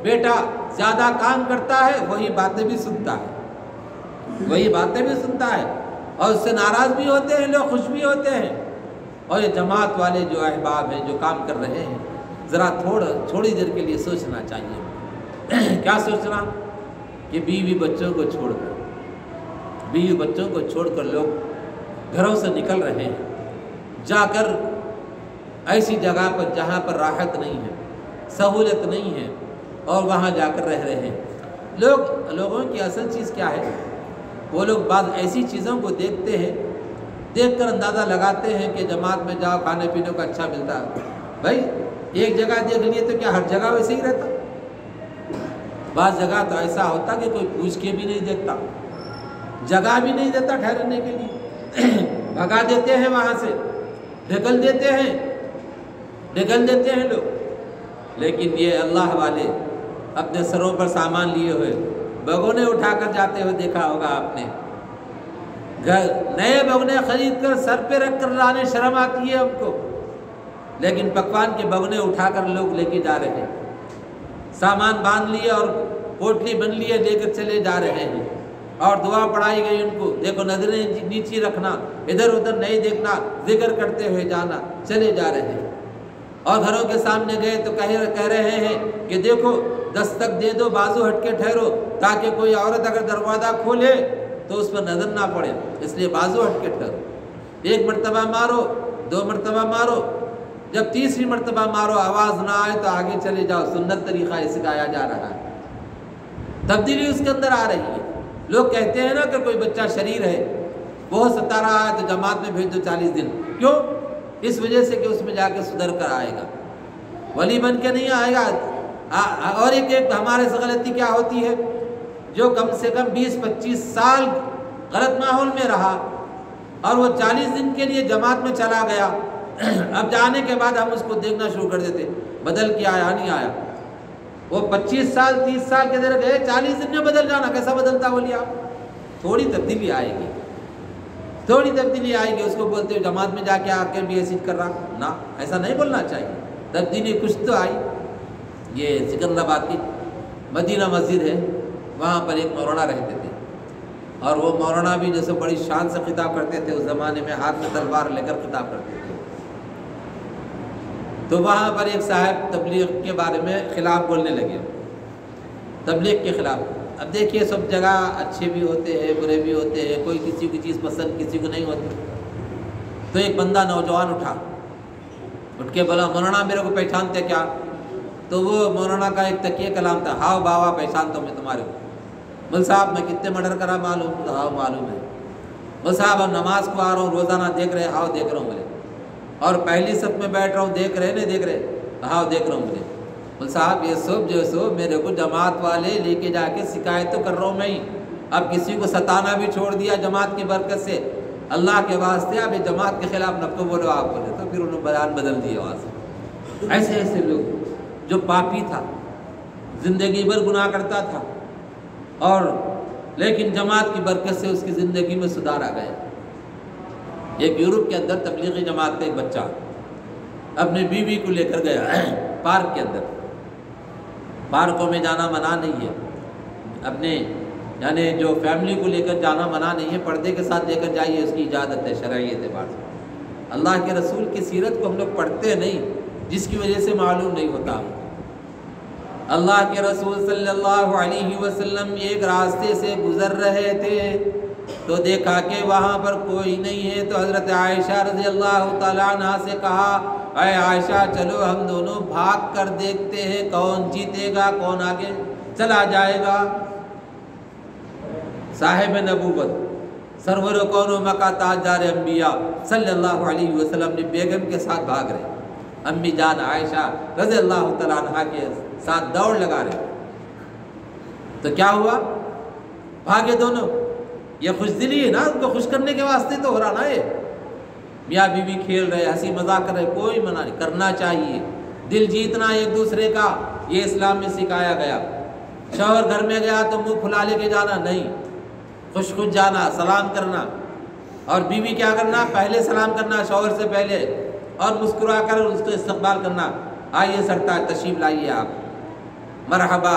بیٹا زیادہ کام کرتا ہے وہی باتیں بھی سنتا ہے، وہی باتیں بھی سنتا ہے، اور اس سے ناراض بھی ہوتے ہیں لوگ، خوش بھی ہوتے ہیں۔ اور یہ جماعت والے جو احباب ہیں جو کام کر رہے ہیں، ذرا تھوڑی دیر کے لیے سوچنا چاہیے۔ کیا سوچنا؟ کہ بیوی بچوں کو چھوڑ کر لوگ گھروں سے نکل رہے ہیں، جا کر ایسی جگہ پر جہاں پر راحت نہیں ہے، سہولت نہیں ہے، اور وہاں جا کر رہ رہے ہیں۔ لوگوں کی اصل چیز کیا ہے؟ وہ لوگ بعض ایسی چیزوں کو دیکھتے ہیں، دیکھ کر اندازہ لگاتے ہیں کہ جماعت میں جاؤ کھانے پینے کو اچھا ملتا ہے۔ بھائی ایک جگہ دیکھ لیے تو کیا ہر جگہ ویسے ہی رہتا؟ بعض جگہ تو ایسا ہوتا کہ کوئی پوچھ کے بھی نہیں دیکھتا، جگہ بھی نہیں دیتا ٹھہرنے کے لیے، بھگا دیتے ہیں وہاں سے، ڈھکل دیتے ہیں لوگ۔ لیکن یہ اللہ والے اپنے سروں پر سامان لیے ہوئے بگونے اٹھا کر جاتے ہوئے دیکھا ہوگا آپ نے، نئے بگونے خرید کر سر پہ رکھ کر لانے شرم آتی ہے ہم کو، لیکن پکوان کے بگونے اٹھا کر لوگ لے کے جا رہے ہیں، سامان باندھ لیے اور پوٹلی بن لیے لے کر چلے جا رہے ہیں، اور دعا پڑھائی گئی ان کو، دیکھو نظریں نیچی رکھنا، ادھر ادھر نہیں دیکھنا، ذکر کرتے ہوئے جانا، چلے جا رہے ہیں۔ اور گھروں کے سامنے گئے تو کہہ رہے ہیں کہ دیکھو دستک دے دو، بازو ہٹ کے ٹھہرو، تاکہ کوئی عورت اگر دروازہ کھولے تو اس پر نظر نہ پڑے، اس لیے بازو ہٹ کے ٹھہرو، ایک مرتبہ مارو، 2 مرتبہ مارو، جب تیسری مرتبہ مارو آواز نہ آئے تو آگے چلے جاؤ، سنت طریقہ سکھایا جا رہا ہے۔ تبدیلی اس کے اندر آ رہی ہے۔ لوگ کہتے ہیں نا کہ کوئی بچہ شریر ہے، بہت ستا رہا ہے تو جماعت میں بھیج دو 40 دن، کیوں؟ اس وجہ سے کہ اس میں جا کے سدھر کر آئے گا، ولی بن کے نہیں آئے گا۔ اور ایک ہمارے سے غلطی کیا ہوتی ہے، جو کم سے کم 20-25 سال غلط ماحول میں رہا اور وہ 40 دن کے لیے جماعت میں چلا گیا، اب جانے کے بعد ہم اس کو دیکھنا شروع کر دیتے، بدل کے آیا نہیں آیا۔ وہ 25 سال 30 سال کے در گئے، 40 دن میں بدل جانا، کیسا بدلتا بولیے آپ؟ تھوڑی تبدیلی آئے گی، اس کو بولتے ہو جماعت میں جا کے آ کے بھی ایسی کر رہا نہ، ایسا نہیں بولنا چاہیے۔ تبدیلی کچھ تو آئی۔ یہ سکندرآباد کی مدینہ مسجد ہے، وہاں پر ایک مولانا رہتے تھے، اور وہ مولانا بھی جیسے بڑی شان سے خطاب کرتے تھے، اس زمانے میں ہاتھ میں تلوار لے کر خطاب کرتے تھے۔ تو وہاں پر ایک صاحب تبلیغ کے بارے میں خلاف بولنے لگے، تبلیغ کے خلاف۔ اب دیکھیے سب جگہ اچھے بھی ہوتے ہیں، برے بھی ہوتے ہیں، کوئی کسی کی چیز پسند کسی کو نہیں ہوتی۔ تو ایک بندہ نوجوان اٹھ کے بولا، مولانا میرے کو پہچانتے کیا؟ تو وہ مولانا کا ایک تکیہ کلام تھا، ہاؤ بابا پہچانتا ہوں میں تمہارے کو۔ مول صاحب میں کتنے مرڈر کرا معلوم؟ تو ہاؤ معلوم ہے۔ مول صاحب اب نماز کو آ رہا ہوں روزانہ، دیکھ رہے؟ ہاؤ دیکھ رہا ہوں بولے۔ اور پہلی صف میں بیٹھ رہا ہوں، دیکھ رہے نہیں دیکھ رہے؟ ہاں دیکھ رہا ہوں مجھے۔ مول صاحب یہ سب جو سو میرے کو جماعت والے لے کے جا کے شکایت تو کر رہا ہوں میں ہی، اب کسی کو ستانا بھی چھوڑ دیا جماعت کی برکت سے، اللہ کے واسطے اب یہ جماعت کے خلاف نہ تو بولو آپ بولے۔ تو پھر انہوں نے بیان بدل دیا وہاں سے۔ ایسے لوگ جو پاپی تھا، زندگی بھر گناہ کرتا تھا، اور لیکن جماعت کی برکت سے اس کی زندگی میں سدھار آ گیا۔ ایک یورپ کے اندر تبلیغی جماعت کا ایک بچہ اپنی بیوی کو لے کر گیا پارک کے اندر۔ پارکوں میں جانا منع نہیں ہے، اپنے یعنی جو فیملی کو لے کر جانا منع نہیں ہے، پردے کے ساتھ لے کر جائیے، اس کی اجازت ہے شرعی اعتبار سے۔ اللہ کے رسول کی سیرت کو ہم لوگ پڑھتے نہیں، جس کی وجہ سے معلوم نہیں ہوتا۔ اللہ کے رسول صلی اللہ علیہ وسلم ایک راستے سے گزر رہے تھے تو دیکھا کہ وہاں پر کوئی نہیں ہے، تو حضرت عائشہ رضی اللہ تعالیٰ عنہ سے کہا اے عائشہ چلو ہم دونوں بھاگ کر دیکھتے ہیں کون جیتے گا، کون آگے چلا جائے گا۔ صاحب نبوت سرور کون و مکہ تاجدار انبیاء صلی اللہ علیہ وسلم نے بیگم کے ساتھ بھاگ رہے، امی جان عائشہ رضی اللہ تعالیٰ عنہ کے ساتھ دوڑ لگا رہے۔ تو کیا ہوا؟ بھاگے دونوں۔ یہ خوش دلی ہے نا، ان کو خوش کرنے کے واسطے تو ہو رہا نا، یہ میاں بیوی کھیل رہے، ہنسی مذاق کر رہے، کوئی منع نہیں، کرنا چاہیے۔ دل جیتنا ایک دوسرے کا یہ اسلام میں سکھایا گیا۔ شوہر گھر میں گیا تو منہ پھلا لے کے جانا نہیں، خوش خوش جانا، سلام کرنا، اور بیوی کیا کرنا؟ پہلے سلام کرنا شوہر سے پہلے، اور مسکرا کر اس کو استقبال کرنا۔ آئیے سرتاج تشریف لائیے، آپ مرحبا،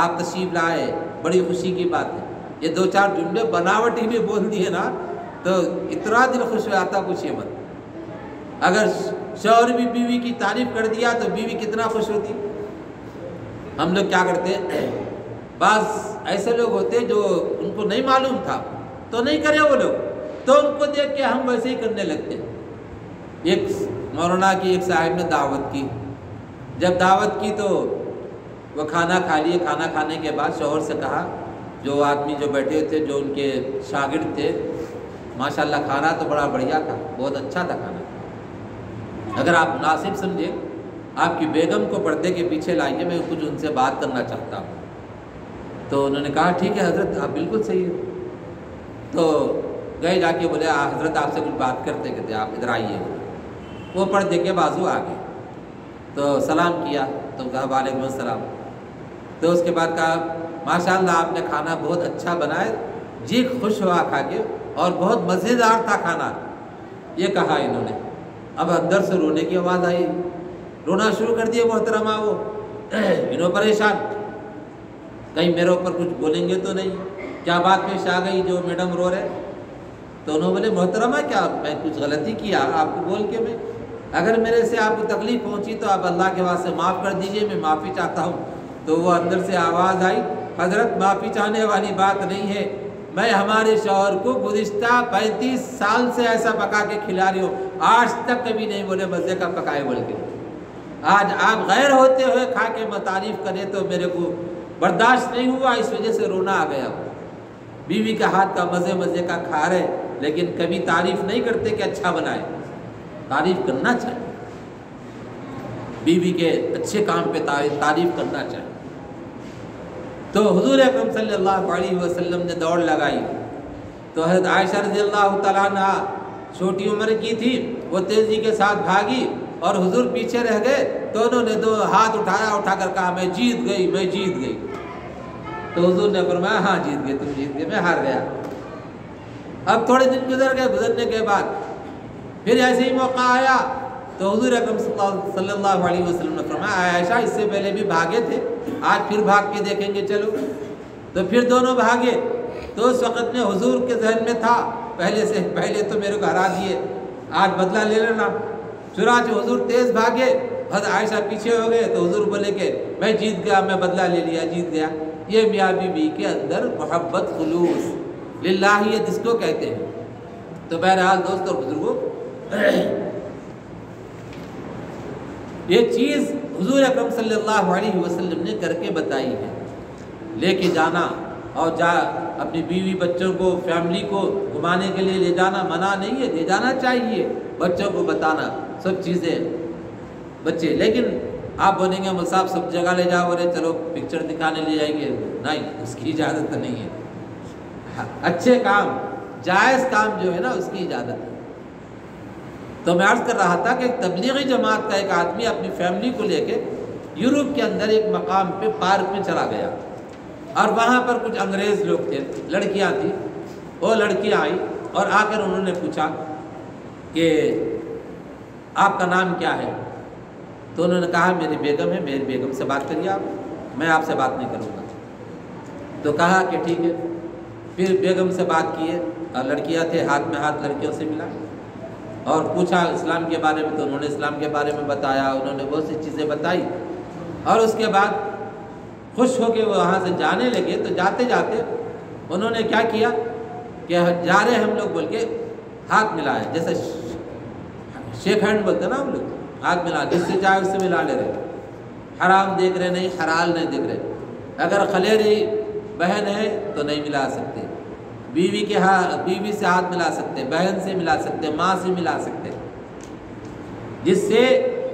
آپ تشریف لائے، بڑی خوشی کی بات ہے۔ یہ دو چار جملے بناوٹی میں بول دیے نا تو اتنا دل خوش ہو آتا کچھ یہ مت۔ اگر شوہر بھی بیوی کی تعریف کر دیا تو بیوی کتنا خوش ہوتی۔ ہم لوگ کیا کرتے ہیں، بعض ایسے لوگ ہوتے جو ان کو نہیں معلوم تھا تو نہیں کرے وہ لوگ، تو ان کو دیکھ کے ہم ویسے ہی کرنے لگتے۔ ایک مولانا کی ایک صاحب نے دعوت کی، جب دعوت کی تو وہ کھانا کھا لیے، کھانا کھانے کے بعد شوہر سے کہا، جو آدمی جو بیٹھے تھے جو ان کے شاگرد تھے، ماشاءاللہ کھانا تو بڑا بڑھیا تھا، بہت اچھا تھا کھانا، اگر آپ مناسب سمجھیں آپ کی بیگم کو پردے کے پیچھے لائیے، میں کچھ ان سے بات کرنا چاہتا ہوں۔ تو انہوں نے کہا ٹھیک ہے حضرت، آپ بالکل صحیح ہے۔ تو گئے جا کے بولے حضرت آپ سے کچھ بات کرتے کہتے آپ ادھر آئیے۔ وہ پردے کے بازو آ گئے تو سلام کیا، تو کہا وعلیکم السلام۔ تو اس کے بعد کہا ماشاءاللہ آپ نے کھانا بہت اچھا بنایا، جی خوش ہوا کھا کے، اور بہت مزیدار تھا کھانا، یہ کہا انہوں نے۔ اب اندر سے رونے کی آواز آئی، رونا شروع کر دیا محترمہ، وہ انہوں پریشان، کہیں میرے اوپر کچھ بولیں گے تو نہیں، کیا بات پیش آ گئی جو میڈم رو رہے؟ تو انہوں بولے محترمہ کیا میں کچھ غلطی کیا آپ کو بول کے؟ میں اگر میرے سے آپ کو تکلیف پہنچی تو آپ اللہ کے واسطے معاف کر دیجئے، میں معافی چاہتا ہوں۔ تو وہ اندر سے آواز آئی، حضرت معافی چاہنے والی بات نہیں ہے، میں ہمارے شوہر کو گزشتہ 35 سال سے ایسا پکا کے کھلا رہی ہوں، آج تک کبھی نہیں بولے مزے کا پکائے بول کے۔ آج آپ غیر ہوتے ہوئے کھا کے تعریف کرے تو میرے کو برداشت نہیں ہوا، اس وجہ سے رونا آ گیا۔ بیوی کا ہاتھ کا مزے کا کھا رہے، لیکن کبھی تعریف نہیں کرتے کہ اچھا بنائے، تعریف کرنا چاہیے، بیوی کے اچھے کام پہ تعریف کرنا چاہیے۔ تو حضور اکرم صلی اللہ علیہ وسلم نے دوڑ لگائی، تو حضرت عائشہ رضی اللہ تعالیٰ عنہ چھوٹی عمر کی تھی، وہ تیزی کے ساتھ بھاگی اور حضور پیچھے رہ گئے، تو انہوں نے دو ہاتھ اٹھا کر کہا میں جیت گئی۔ تو حضور نے فرمایا ہاں جیت گئے، تم جیت گئے، میں ہار گیا۔ اب تھوڑے دن گزر گئے، گزرنے کے بعد پھر ایسے ہی موقع آیا تو حضور اکرم صلی اللہ علیہ وسلم نے فرمایا عائشہ اس سے پہلے بھی بھاگے تھے، آج پھر بھاگ کے دیکھیں گے چلو۔ تو پھر دونوں بھاگے، تو اس وقت میں حضور کے ذہن میں تھا پہلے تو میرے کو ہرا دیے، آج بدلہ لے لینا۔ چنانچہ حضور تیز بھاگے، حضرت عائشہ پیچھے ہو گئے، تو حضور بولے کہ میں جیت گیا، میں بدلہ لے لیا، جیت گیا۔ یہ میاں بیوی کے اندر محبت، خلوص، للہیت جس کو کہتے ہیں۔ تو بہرحال دوست اور بزرگوں، یہ چیز حضور اکرم صلی اللہ علیہ وسلم نے کر کے بتائی ہے۔ لے کے جانا اور اپنی بیوی بچوں کو، فیملی کو گھمانے کے لیے لے جانا منع نہیں ہے، لے جانا چاہیے، بچوں کو بتانا سب چیزیں بچے۔ لیکن آپ بولیں گے صاحب سب جگہ لے جاؤ، بولے چلو پکچر دکھانے لے جائیں گے، نہیں، اس کی اجازت نہیں ہے۔ اچھے کام، جائز کام جو ہے نا اس کی اجازت ہے۔ تو میں عرض کر رہا تھا کہ ایک تبلیغی جماعت کا ایک آدمی اپنی فیملی کو لے کے یورپ کے اندر ایک مقام پہ پارک میں چلا گیا، اور وہاں پر کچھ انگریز لوگ تھے، لڑکیاں تھیں، وہ لڑکیاں آئیں اور آ کر انہوں نے پوچھا کہ آپ کا نام کیا ہے؟ تو انہوں نے کہا میری بیگم ہے، میری بیگم سے بات کریے آپ، میں آپ سے بات نہیں کروں گا۔ تو کہا کہ ٹھیک ہے۔ پھر بیگم سے بات کیے، اور لڑکیاں تھے، ہاتھ میں ہاتھ لڑکیوں سے ملا اور پوچھا اسلام کے بارے میں، تو انہوں نے اسلام کے بارے میں بتایا، انہوں نے بہت سی چیزیں بتائی، اور اس کے بعد خوش ہو کے وہ وہاں سے جانے لگے۔ تو جاتے جاتے انہوں نے کیا کیا، کہ جا رہے ہم لوگ بول کے ہاتھ ملائے، جیسے شیک ہینڈ بولتے ہیں نا ہم لوگ، ہاتھ ملا، جس سے چاہے اس سے ملا لے رہے، حرام دیکھ رہے نہیں، حلال نہیں دیکھ رہے۔ اگر خلیری بہن ہے تو نہیں ملا سکتے، بیوی سے ہاتھ ملا سکتے، بہن سے ملا سکتے، ماں سے ملا سکتے، جس سے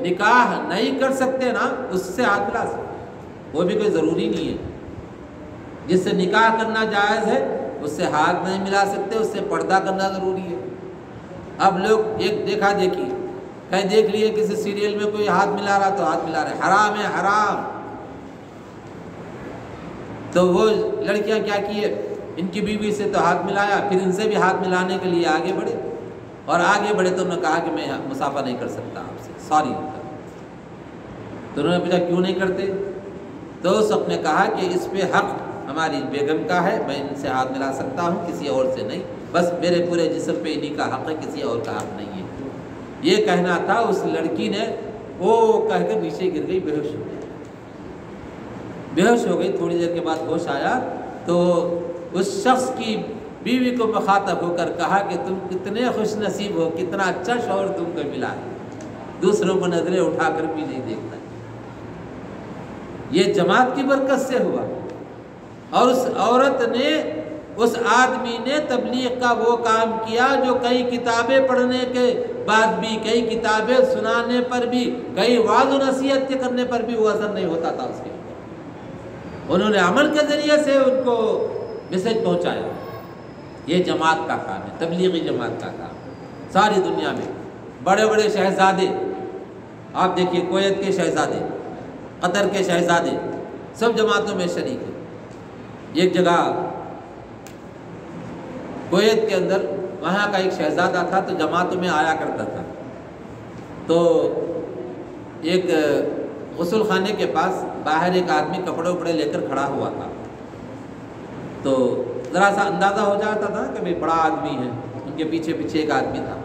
نکاح نہیں کر سکتے نا اس سے ہاتھ ملا سکتے، وہ بھی کوئی ضروری نہیں ہے۔ جس سے نکاح کرنا جائز ہے اس سے ہاتھ نہیں ملا سکتے، اس سے پردہ کرنا ضروری ہے۔ اب لوگ ایک دیکھا دیکھی، کہیں دیکھ لیے کسی سیریل میں کوئی ہاتھ ملا رہا تو ہاتھ ملا رہے، حرام ہے حرام۔ تو وہ لڑکیاں کیا کیے، ان کی بیوی سے تو ہاتھ ملایا، پھر ان سے بھی ہاتھ ملانے کے لیے آگے بڑھے، اور آگے بڑھے تو انہوں نے کہا کہ میں مصافحہ نہیں کر سکتا آپ سے، سوری۔ تو انہوں نے پوچھا کیوں نہیں کرتے؟ تو اس وقت نے کہا کہ اس پہ حق ہماری بیگم کا ہے، میں ان سے ہاتھ ملا سکتا ہوں، کسی اور سے نہیں، بس میرے پورے جسم پہ انہی کا حق ہے، کسی اور کا حق نہیں ہے۔ یہ کہنا تھا، اس لڑکی نے وہ کہہ کر نیچے گر گئی، بے ہوش ہو گئی، بے ہوش ہو گئی۔ تھوڑی دیر کے بعد ہوش آیا تو اس شخص کی بیوی کو مخاطب ہو کر کہا کہ تم کتنے خوش نصیب ہو، کتنا اچھا شوہر تم کو ملا ہے، دوسروں کو نظریں اٹھا کر بھی نہیں دیکھتا۔ یہ جماعت کی برکت سے ہوا، اور اس عورت نے، اس آدمی نے تبلیغ کا وہ کام کیا جو کئی کتابیں پڑھنے کے بعد بھی، کئی کتابیں سنانے پر بھی، کئی وعظ و نصیحت کے کرنے پر بھی وہ اثر نہیں ہوتا تھا اس کے۔ انہوں نے عمل کے ذریعے سے ان کو میسج پہنچایا۔ یہ جماعت کا کام ہے، تبلیغی جماعت کا کام۔ ساری دنیا میں بڑے بڑے شہزادے، آپ دیکھیے کویت کے شہزادے، قطر کے شہزادے، سب جماعتوں میں شریک ہیں۔ ایک جگہ کویت کے اندر وہاں کا ایک شہزادہ تھا تو جماعتوں میں آیا کرتا تھا، تو ایک غسل خانے کے پاس باہر ایک آدمی کپڑے وپڑے لے کر کھڑا ہوا تھا، تو ذرا سا اندازہ ہو جاتا تھا کہ بھئی بڑا آدمی ہے، ان کے پیچھے پیچھے ایک آدمی تھا۔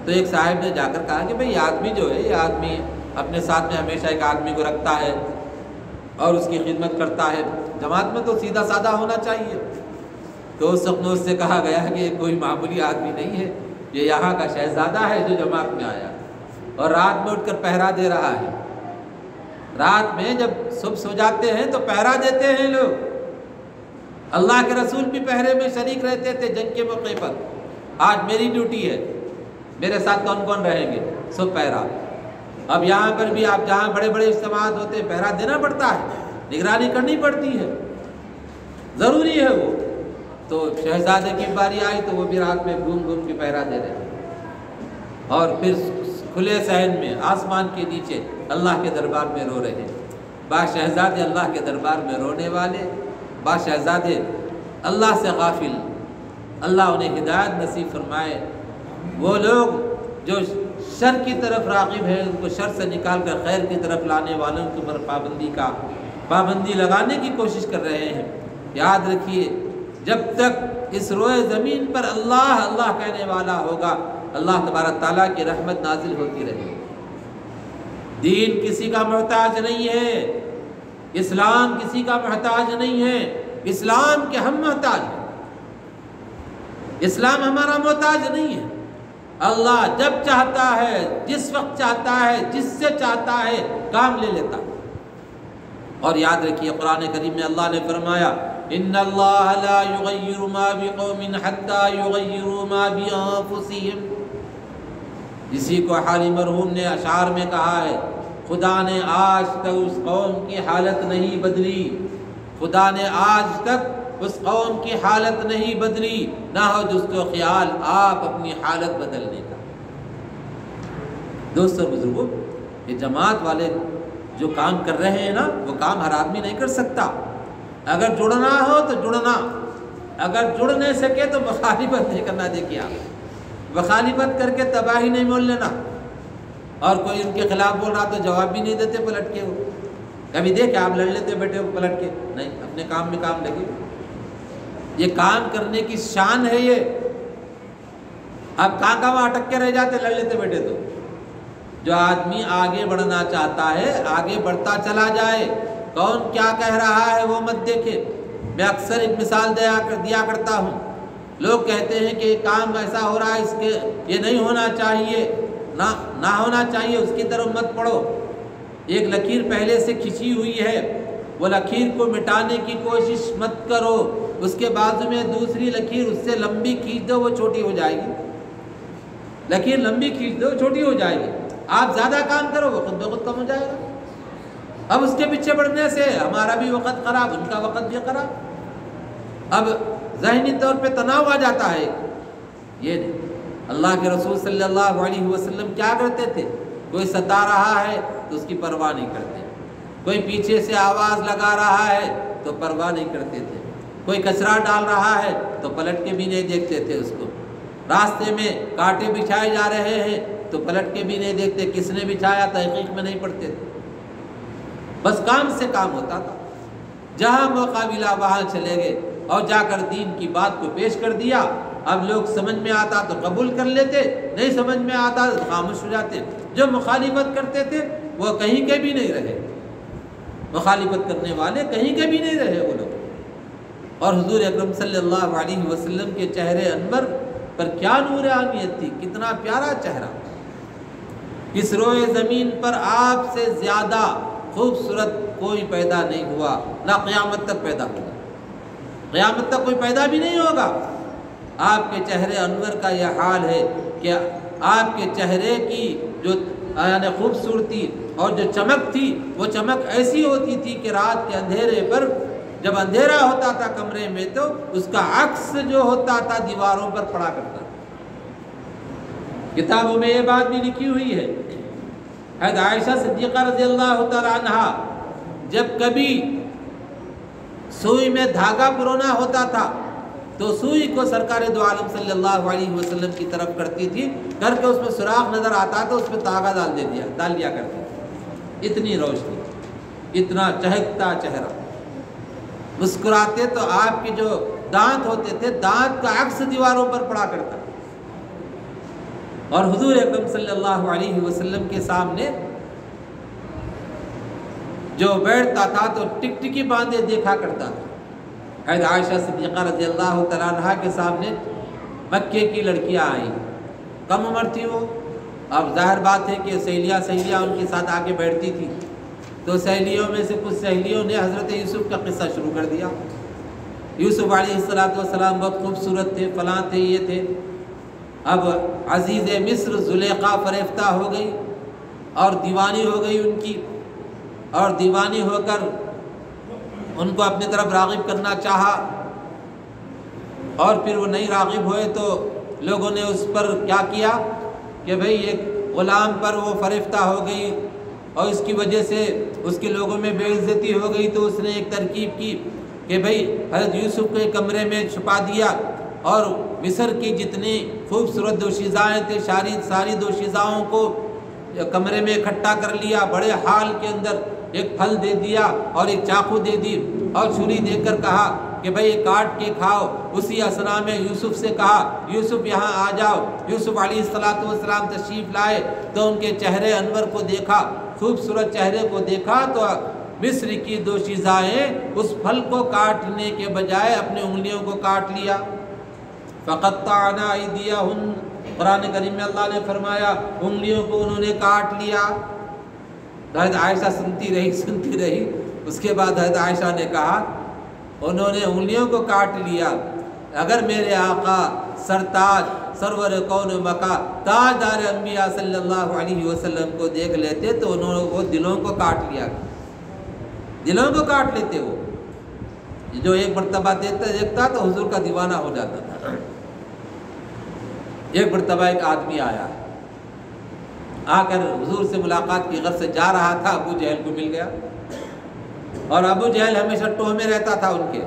تو ایک صاحب نے جا کر کہا کہ بھئی یہ آدمی جو ہے، یہ آدمی اپنے ساتھ میں ہمیشہ ایک آدمی کو رکھتا ہے اور اس کی خدمت کرتا ہے، جماعت میں تو سیدھا سادہ ہونا چاہیے۔ تو اس وقت اس سے کہا گیا کہ یہ کوئی معمولی آدمی نہیں ہے، یہ یہاں کا شہزادہ ہے جو جماعت میں آیا اور رات میں اٹھ کر پہرا دے رہا ہے۔ رات میں جب صبح سو جاتے ہیں تو پہرا دیتے ہیں لوگ۔ اللہ کے رسول بھی پہرے میں شریک رہتے تھے جنگ کے موقع پر۔ آج میری ڈیوٹی ہے، میرے ساتھ کون کون رہیں گے؟ سب پہرا۔ اب یہاں پر بھی آپ جہاں بڑے بڑے اجتماعات ہوتے ہیں پہرا دینا پڑتا ہے، نگرانی کرنی پڑتی ہے، ضروری ہے وہ۔ تو شہزادے کی باری آئی تو وہ بھی رات میں گھوم گھوم کے پہرا دے رہے ہیں، اور پھر کھلے صحن میں آسمان کے نیچے اللہ کے دربار میں رو رہے ہیں۔ بعض شہزادے اللہ کے دربار میں رونے والے، بعض شہزادے اللہ سے غافل، اللہ انہیں ہدایت نصیب فرمائے۔ وہ لوگ جو شر کی طرف راغب ہیں، ان کو شر سے نکال کر خیر کی طرف لانے والوں کے اوپر پابندی لگانے کی کوشش کر رہے ہیں۔ یاد رکھیے، جب تک اس روئے زمین پر اللہ اللہ کہنے والا ہوگا، اللہ تبارک تعالیٰ کی رحمت نازل ہوتی رہے گی۔ دین کسی کا محتاج نہیں ہے، اسلام کسی کا محتاج نہیں ہے، اسلام کے ہم محتاج ہیں۔ اسلام ہمارا محتاج نہیں ہے۔ اللہ جب چاہتا ہے، جس وقت چاہتا ہے، جس سے چاہتا ہے کام لے لیتا ہے۔ اور یاد رکھیے قرآن کریم میں اللہ نے فرمایا ان اللہ لا یغیر ما بقوم حتی یغیروا ما بانفسہم۔ اسی کو حالی مرحوم نے اشعار میں کہا ہے، خدا نے آج تک اس قوم کی حالت نہیں بدلی، خدا نے آج تک اس قوم کی حالت نہیں بدلی، نہ ہو جس کو خیال آپ اپنی حالت بدلنے کا۔ دوستو بزرگوں، یہ جماعت والے جو کام کر رہے ہیں نا، وہ کام ہر آدمی نہیں کر سکتا۔ اگر جڑنا ہو تو جڑنا، اگر جڑ نہیں سکے تو مخالفت نہیں کرنا۔ دیکھیے آپ مخالفت کر کے تباہی نہیں مول لینا، اور کوئی ان کے خلاف بول رہا تو جواب بھی نہیں دیتے پلٹ کے۔ وہ کبھی دیکھے آپ لڑ لیتے بیٹے ہو پلٹ کے؟ نہیں، اپنے کام میں کام لگے۔ یہ کام کرنے کی شان ہے یہ۔ اب کہاں وہاں اٹک کے رہ جاتے لڑ لیتے بیٹے تو۔ جو آدمی آگے بڑھنا چاہتا ہے آگے بڑھتا چلا جائے، کون کیا کہہ رہا ہے وہ مت دیکھے۔ میں اکثر ایک مثال دیا کرتا ہوں، لوگ کہتے ہیں کہ کام ایسا ہو رہا ہے، اس کے یہ نہیں ہونا چاہیے، نہ ہونا چاہیے، اس کی طرف مت پڑھو۔ ایک لکیر پہلے سے کھینچی ہوئی ہے، وہ لکیر کو مٹانے کی کوشش مت کرو، اس کے بازو میں دوسری لکیر اس سے لمبی کھینچ دو، وہ چھوٹی ہو جائے گی۔ لکیر لمبی کھینچ دو، چھوٹی ہو جائے گی۔ آپ زیادہ کام کرو، وہ خود بخود کم ہو جائے گا۔ اب اس کے پیچھے بڑھنے سے ہمارا بھی وقت خراب، ان کا وقت بھی خراب۔ اب ذہنی طور پہ تناؤ آ جاتا ہے۔ یہ نہیں، اللہ کے رسول صلی اللہ علیہ وسلم کیا کرتے تھے؟ کوئی ستا رہا ہے تو اس کی پرواہ نہیں کرتے، کوئی پیچھے سے آواز لگا رہا ہے تو پرواہ نہیں کرتے تھے، کوئی کچرا ڈال رہا ہے تو پلٹ کے بھی نہیں دیکھتے تھے اس کو، راستے میں کانٹے بچھائے جا رہے ہیں تو پلٹ کے بھی نہیں دیکھتے کس نے بچھایا، تحقیق میں نہیں پڑتے تھے، بس کام سے کام ہوتا تھا۔ جہاں موقع ملا وہاں چلے گئے اور جا کر دین کی بات کو پیش کر دیا۔ اب لوگ سمجھ میں آتا تو قبول کر لیتے، نہیں سمجھ میں آتا تو خاموش ہو جاتے۔ جو مخالفت کرتے تھے وہ کہیں کے بھی نہیں رہے، مخالفت کرنے والے کہیں کے بھی نہیں رہے وہ لوگ۔ اور حضور اکرم صلی اللہ علیہ وسلم کے چہرے انور پر کیا نورانیت تھی، کتنا پیارا چہرہ۔ اس روئے زمین پر آپ سے زیادہ خوبصورت کوئی پیدا نہیں ہوا، نہ قیامت تک پیدا ہوگا، قیامت تک کوئی پیدا بھی نہیں ہوگا۔ آپ کے چہرے انور کا یہ حال ہے کہ آپ کے چہرے کی جو یعنی خوبصورتی اور جو چمک تھی، وہ چمک ایسی ہوتی تھی کہ رات کے اندھیرے پر جب اندھیرا ہوتا تھا کمرے میں تو اس کا عکس جو ہوتا تھا دیواروں پر پڑا کرتا تھا۔ کتابوں میں یہ بات بھی لکھی ہوئی ہے، حضرت عائشہ صدیقہ رضی اللہ تعالی عنہا جب کبھی سوئی میں دھاگا پرونا ہوتا تھا تو سوئی کو سرکار دو عالم صلی اللہ علیہ وسلم کی طرف کرتی تھی، کر کے اس میں سوراخ نظر آتا تو اس میں دھاگا ڈال دیا کرتی تھی۔ اتنی روشنی، اتنا چہکتا چہرہ، مسکراتے تو آپ کے جو دانت ہوتے تھے، دانت کا عکس دیواروں پر پڑا کرتا۔ اور حضور اکرم صلی اللہ علیہ وسلم کے سامنے جو بیٹھتا تھا تو ٹکٹکی باندھے دیکھا کرتا تھا۔ حضرت عائشہ صدیقہ رضی اللہ تعالیٰ عنہ کے سامنے مکے کی لڑکیاں آئیں، کم عمر تھی وہ، اب ظاہر بات ہے کہ سہیلیاں ان کے ساتھ آ کے بیٹھتی تھی، تو سہیلیوں میں سے کچھ سہیلیوں نے حضرت یوسف کا قصہ شروع کر دیا۔ یوسف علیہ السلام بہت خوبصورت تھے، فلاں تھے، یہ تھے۔ اب عزیز مصر زلیخا فریفتہ ہو گئی اور دیوانی ہو گئی ان کی، اور دیوانی ہو کر ان کو اپنی طرف راغب کرنا چاہا، اور پھر وہ نہیں راغب ہوئے تو لوگوں نے اس پر کیا کیا کہ بھئی ایک غلام پر وہ فریفتہ ہو گئی اور اس کی وجہ سے اس کے لوگوں میں بے عزتی ہو گئی، تو اس نے ایک ترکیب کی کہ بھئی حضرت یوسف کو ایک کمرے میں چھپا دیا اور مصر کی جتنی خوبصورت دوشیزائیں تھے ساری دوشیزاؤں کو کمرے میں اکٹھا کر لیا، بڑے ہال کے اندر ایک پھل دے دیا اور ایک چاقو دے دی اور چھری دے کر کہا کہ بھئی یہ کاٹ کے کھاؤ۔ اسی اسنا میں یوسف سے کہا یوسف یہاں آ جاؤ۔ یوسف علیہ السلام تشریف لائے تو ان کے چہرے انور کو دیکھا، خوبصورت چہرے کو دیکھا تو مصر کی دوشیزائیں اس پھل کو کاٹنے کے بجائے اپنی انگلیوں کو کاٹ لیا۔ فقطعنا ایدیہن، قرآن کریم میں اللہ نے فرمایا انگلیوں کو انہوں نے کاٹ لیا۔ حضرت عائشہ سنتی رہی۔ اس کے بعد حضرت عائشہ نے کہا انہوں نے انگلیوں کو کاٹ لیا، اگر میرے آقا سرتاج سرور کون مکہ تاجدار انبیاء صلی اللہ علیہ وسلم کو دیکھ لیتے تو انہوں نے وہ دلوں کو کاٹ لیا، دلوں کو کاٹ لیتے۔ وہ جو ایک مرتبہ دیکھتا تو حضور کا دیوانہ ہو جاتا تھا۔ ایک مرتبہ ایک آدمی آیا، آ کر حضور سے ملاقات کی غرض سے جا رہا تھا، ابو جہل کو مل گیا، اور ابو جہل ہمیشہ ٹوہ میں رہتا تھا ان کے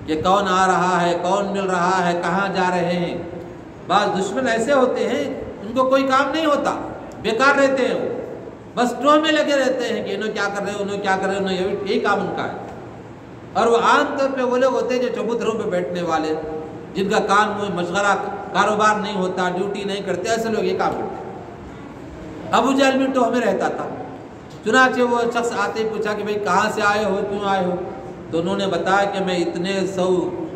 کہ کون آ رہا ہے، کون مل رہا ہے، کہاں جا رہے ہیں۔ بعض دشمن ایسے ہوتے ہیں ان کو کوئی کام نہیں ہوتا، بیکار رہتے ہیں، وہ بس ٹوہ میں لگے رہتے ہیں کہ انہوں کیا کر رہے ہیں، انہوں کیا کر رہے ہیں، انہوں یہی کام ان کا ہے۔ اور وہ عام طور پہ وہ لوگ ہوتے ہیں جو چبوتروں پہ بیٹھنے والے، جن کا کام مشغلہ کاروبار نہیں ہوتا، ڈیوٹی نہیں کرتے، ایسے لوگ یہ کام کرتے ہیں۔ ابو جہل بھی ٹوہ میں رہتا تھا، چنانچہ وہ شخص آتے پوچھا کہ بھئی کہاں سے آئے ہو، کیوں آئے ہو؟ تو انہوں نے بتایا کہ میں اتنے 100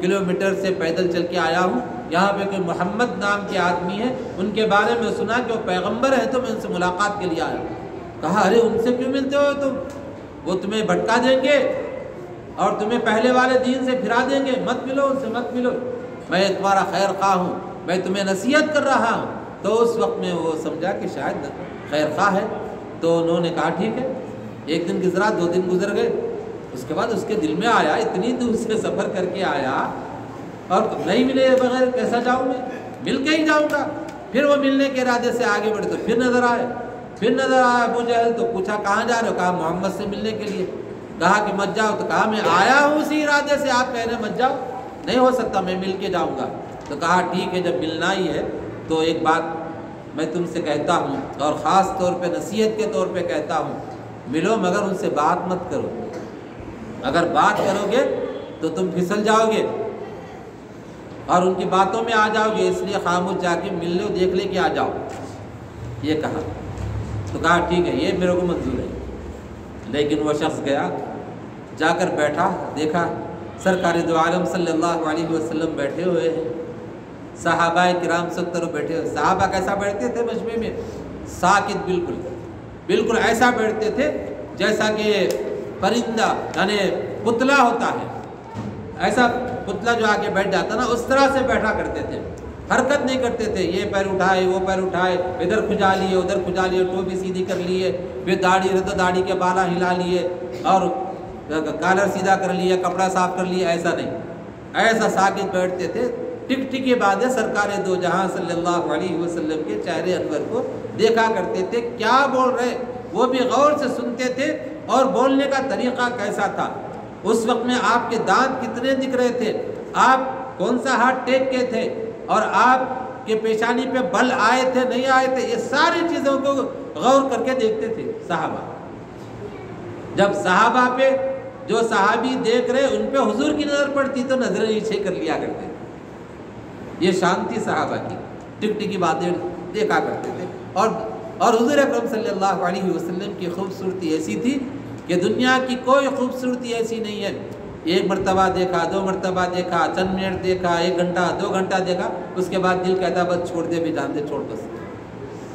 کلومیٹر سے پیدل چل کے آیا ہوں، یہاں پہ کوئی محمد نام کے آدمی ہیں، ان کے بارے میں سنا کہ وہ پیغمبر ہیں، تو میں ان سے ملاقات کے لیے آیا ہوں۔ کہا ارے ان سے کیوں ملتے ہو تم؟ وہ تمہیں بھٹکا دیں گے اور تمہیں پہلے والے دین سے پھرا دیں گے، مت ملو ان سے، مت ملو، میں تمہارا خیر خواہ ہوں، میں تمہیں نصیحت کر رہا ہوں۔ تو اس وقت میں وہ سمجھا کہ شاید خیر خواہ ہے، تو انہوں نے کہا ٹھیک ہے۔ ایک دن گزرا، 2 دن گزر گئے، اس کے بعد اس کے دل میں آیا اتنی دور سے سفر کر کے آیا اور نہیں ملے بغیر کیسا جاؤں میں، مل کے ہی جاؤں گا۔ پھر وہ ملنے کے ارادے سے آگے بڑھے تو پھر نظر آیا ابو جہل، تو پوچھا کہاں جا رہے ہو؟ کہا محمد سے ملنے کے لیے۔ کہا کہ مت جاؤ، تو کہا میں آیا ہوں اسی ارادے سے، آپ کہہ رہے ہیں مت جاؤ، نہیں ہو سکتا، میں مل کے جاؤں گا۔ تو کہا ٹھیک ہے، جب ملنا ہی ہے تو ایک بات میں تم سے کہتا ہوں اور خاص طور پہ نصیحت کے طور پہ کہتا ہوں، ملو مگر ان سے بات مت کرو، اگر بات کرو گے تو تم پھسل جاؤ گے اور ان کی باتوں میں آ جاؤ گے، اس لیے خاموش جا کے مل لو، دیکھ لے کہ آ جاؤ، یہ کہا۔ تو کہا ٹھیک ہے، یہ میرے کو منظور ہے۔ لیکن وہ شخص گیا، جا کر بیٹھا، دیکھا سرکار دو عالم صلی اللہ علیہ وسلم بیٹھے ہوئے ہیں، صحابہ کرام سب طرف بیٹھے ہوئے۔ صحابہ کیسا بیٹھتے تھے مجمع میں؟ ساکت، بالکل ایسا بیٹھتے تھے جیسا کہ پرندہ یعنی پتلا ہوتا ہے، ایسا پتلا جو آ کے بیٹھ جاتا نا، اس طرح سے بیٹھا کرتے تھے، حرکت نہیں کرتے تھے، یہ پیر اٹھائے وہ پیر اٹھائے، ادھر کھجا لیے ادھر کھجا لیے، ٹوپی سیدھی کر لیے، پھر داڑھی کے بالا ہلا لیے اور کالر سیدھا کر لیا، کپڑا صاف کر لیا، ایسا نہیں، ایسا ساکت بیٹھتے تھے۔ ٹک ٹک کے بعد سرکار دو جہاں صلی اللہ علیہ وسلم کے چہرے انور کو دیکھا کرتے تھے، کیا بول رہے وہ بھی غور سے سنتے تھے، اور بولنے کا طریقہ کیسا تھا، اس وقت میں آپ کے دانت کتنے دکھ رہے تھے، آپ کون سا ہاتھ ٹیک کے تھے، اور آپ کے پیشانی پہ بل آئے تھے نہیں آئے تھے، یہ ساری چیزوں کو غور کر کے دیکھتے تھے صحابہ۔ جب صحابہ پہ جو صحابی دیکھ رہے ان پہ حضور کی نظر پڑتی تو نظریں نیچے کر لیا کرتے تھے، یہ شان تھی صحابہ کی، ٹک ٹکی باتیں دیکھا کرتے تھے۔ اور حضور اکرم صلی اللہ علیہ وسلم کی خوبصورتی ایسی تھی کہ دنیا کی کوئی خوبصورتی ایسی نہیں ہے، ایک مرتبہ دیکھا، 2 مرتبہ دیکھا، چند منٹ دیکھا، 1 گھنٹہ 2 گھنٹہ دیکھا، اس کے بعد دل کہتا بس چھوڑ دے بھی، جان دے، چھوڑ بس۔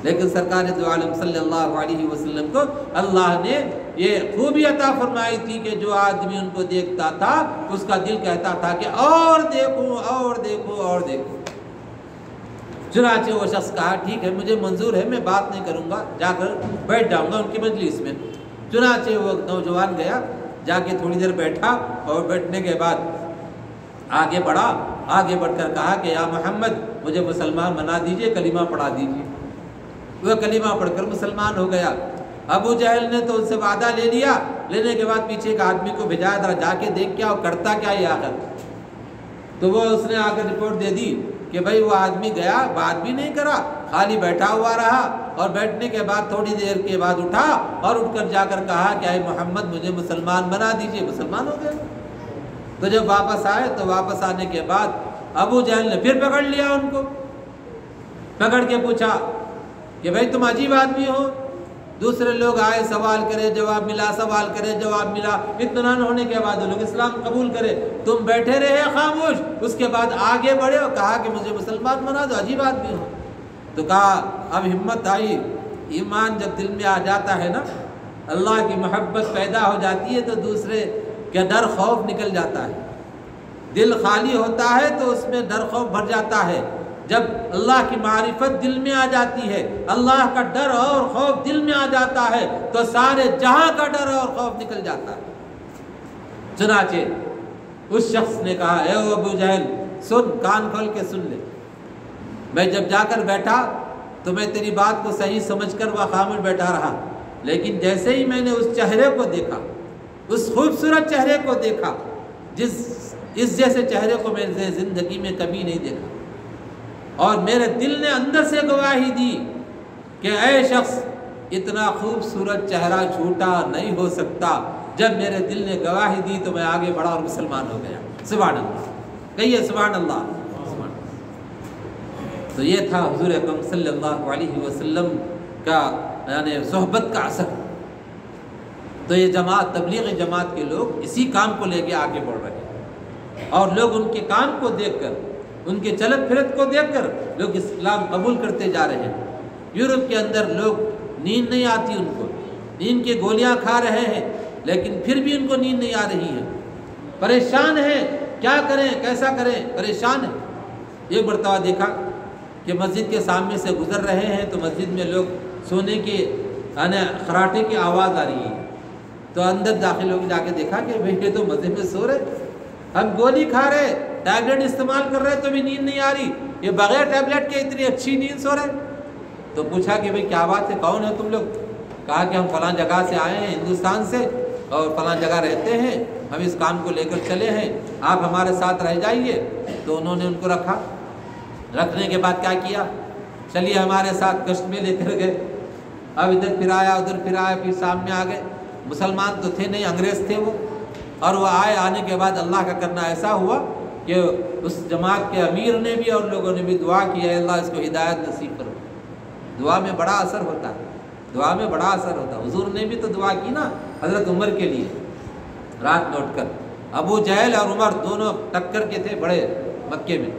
لیکن سرکار دو عالم صلی اللہ علیہ وسلم کو اللہ نے یہ خوبی عطا فرمائی تھی کہ جو آدمی ان کو دیکھتا تھا اس کا دل کہتا تھا کہ اور دیکھوں اور دیکھوں اور دیکھوں۔ چنانچہ وہ شخص کہا ٹھیک ہے، مجھے منظور ہے، میں بات نہیں کروں گا، جا کر بیٹھ جاؤں گا ان کی مجلس میں۔ چنانچہ وہ نوجوان گیا، جا کے تھوڑی دیر بیٹھا، اور بیٹھنے کے بعد آگے بڑھا، آگے بڑھ کر کہا کہ یا محمد مجھے مسلمان بنا دیجئے، کلمہ پڑھا دیجئے۔ وہ کلمہ پڑھ کر مسلمان ہو گیا۔ ابو جہل نے تو ان سے وعدہ لے لیا، لینے کے بعد پیچھے ایک آدمی کو بھیجا، ذرا جا کے دیکھ کیا وہ کرتا کیا یہ آخر۔ تو وہ اس نے آ کر رپورٹ دے دی کہ بھائی وہ آدمی گیا، بات بھی نہیں کرا، خالی بیٹھا ہوا رہا، اور بیٹھنے کے بعد تھوڑی دیر کے بعد اٹھا اور اٹھ کر جا کر کہا کہ اے محمد مجھے مسلمان بنا دیجئے، مسلمان ہو گیا۔ تو جب واپس آئے تو واپس آنے کے بعد ابو جہل نے پھر پکڑ لیا ان کو، پکڑ کے پوچھا کہ بھائی تم عجیب آدمی ہو، دوسرے لوگ آئے سوال کرے جواب ملا، سوال کرے جواب ملا، اطمینان ہونے کے بعد وہ لوگ اسلام قبول کرے، تم بیٹھے رہے خاموش، اس کے بعد آگے بڑھے اور کہا کہ مجھے مسلمان بنا دو، عجیب آدمی ہو۔ تو کہا اب ہمت آئی، ایمان جب دل میں آ جاتا ہے نا، اللہ کی محبت پیدا ہو جاتی ہے تو دوسرے کا ڈر خوف نکل جاتا ہے، دل خالی ہوتا ہے تو اس میں ڈر خوف بھر جاتا ہے۔ جب اللہ کی معرفت دل میں آ جاتی ہے، اللہ کا ڈر اور خوف دل میں آ جاتا ہے تو سارے جہاں کا ڈر اور خوف نکل جاتا ہے۔ چنانچہ اس شخص نے کہا اے ابو جہل سن، کان کھول کے سن لے، میں جب جا کر بیٹھا تو میں تیری بات کو صحیح سمجھ کر وہ خاموش بیٹھا رہا، لیکن جیسے ہی میں نے اس چہرے کو دیکھا، اس خوبصورت چہرے کو دیکھا، اس جیسے چہرے کو میں نے زندگی میں کبھی نہیں دیکھا، اور میرے دل نے اندر سے گواہی دی کہ اے شخص اتنا خوبصورت چہرہ جھوٹا نہیں ہو سکتا۔ جب میرے دل نے گواہی دی تو میں آگے بڑھا اور مسلمان ہو گیا۔ سبحان اللہ، کہیے سبحان اللہ۔ تو یہ تھا حضور اکرم صلی اللہ علیہ وسلم کا یعنی صحبت کا اثر۔ تو یہ جماعت، تبلیغ جماعت کے لوگ اسی کام کو لے کے آگے بڑھ رہے ہیں اور لوگ ان کے کام کو دیکھ کر، ان کے چلت پھرت کو دیکھ کر لوگ اسلام قبول کرتے جا رہے ہیں۔ یورپ کے اندر لوگ نیند نہیں آتی، ان کو نیند کی گولیاں کھا رہے ہیں، لیکن پھر بھی ان کو نیند نہیں آ رہی ہے، پریشان ہیں، کیا کریں کیسا کریں، پریشان ہیں۔ ایک مرتبہ دیکھا کہ مسجد کے سامنے سے گزر رہے ہیں تو مسجد میں لوگ سونے کے خراٹے کی آواز آ رہی ہے، تو اندر داخل ہو کے جا کے دیکھا کہ بھئی یہ تو مزے میں سو رہے، ہم گولی کھا رہے، ٹیبلٹ استعمال کر رہے تو بھی نیند نہیں آ رہی، یہ بغیر ٹیبلٹ کے اتنی اچھی نیند سو رہے۔ تو پوچھا کہ بھئی کیا بات ہے، کون ہے تم لوگ؟ کہا کہ ہم فلاں جگہ سے آئے ہیں، ہندوستان سے، اور فلاں جگہ رہتے ہیں، ہم اس کام کو لے کر چلے ہیں، آپ ہمارے ساتھ رہ جائیے۔ تو انہوں نے ان کو رکھا، رکھنے کے بعد کیا کیا، چلیے ہمارے ساتھ کشت میں لے کر گئے۔ اب ادھر پھر آیا ادھر پھر آیا، پھر سامنے آ گئے، مسلمان تو تھے نہیں، انگریز تھے وہ، اور وہ آنے کے بعد اللہ کا کرنا ایسا ہوا کہ اس جماعت کے امیر نے بھی اور لوگوں نے بھی دعا کی، اے اللہ اس کو ہدایت نصیب کرو۔ دعا میں بڑا اثر ہوتا ہے، دعا میں بڑا اثر ہوتا ہے۔ حضور نے بھی تو دعا کی نا حضرت عمر کے لیے، رات میں اٹھ کر۔ ابو جہل اور عمر دونوں ٹکر کے تھے بڑے مکے میں،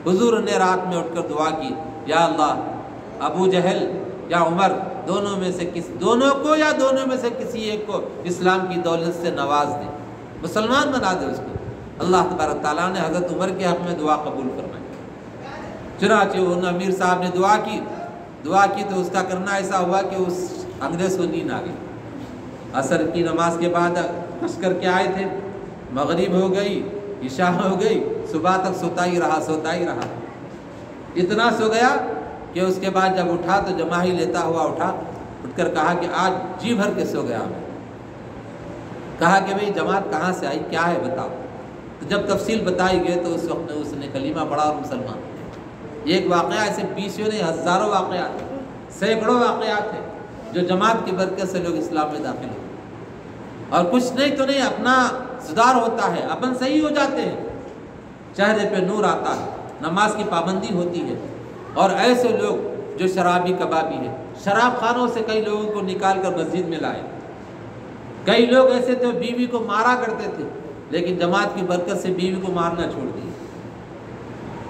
حضور نے رات میں اٹھ کر دعا کی، یا اللہ ابو جہل یا عمر دونوں میں سے دونوں کو یا دونوں میں سے کسی ایک کو اسلام کی دولت سے نواز دے، مسلمان بنا دے اس کو۔ اللہ تبارک تعالیٰ نے حضرت عمر کے حق میں دعا قبول فرمائی۔ چنانچہ ان امیر صاحب نے دعا کی تو اس کا کرنا ایسا ہوا کہ اس انگریز کو نیند آ گئی۔ عصر کی نماز کے بعد کش کر کے آئے تھے، مغرب ہو گئی، عشاء ہو گئی، صبح تک سوتا ہی رہا، اتنا سو گیا کہ اس کے بعد جب اٹھا تو جماہی لیتا ہوا اٹھا، اٹھ کر کہا کہ آج جی بھر کے سو گیا میں۔ کہا کہ بھئی جماعت کہاں سے آئی، کیا ہے بتاؤ۔ تو جب تفصیل بتائی گئی تو اس وقت میں اس نے کلمہ پڑھا اور مسلمان۔ ایک واقعہ ایسے بیسوں نہیں، ہزاروں واقعات، سینکڑوں واقعات ہیں جو جماعت کی برکت سے لوگ اسلام میں داخل ہوتے ہیں، اور کچھ نہیں تو نہیں اپنا سدھار ہوتا ہے، اپن صحیح ہو جاتے ہیں، چہرے پہ نور آتا ہے، نماز کی پابندی ہوتی ہے۔ اور ایسے لوگ جو شرابی کبابی ہیں، شراب خانوں سے کئی لوگوں کو نکال کر مسجد میں لائے۔ کئی لوگ ایسے تھے بیوی کو مارا کرتے تھے، لیکن جماعت کی برکت سے بیوی کو مارنا چھوڑ دیے۔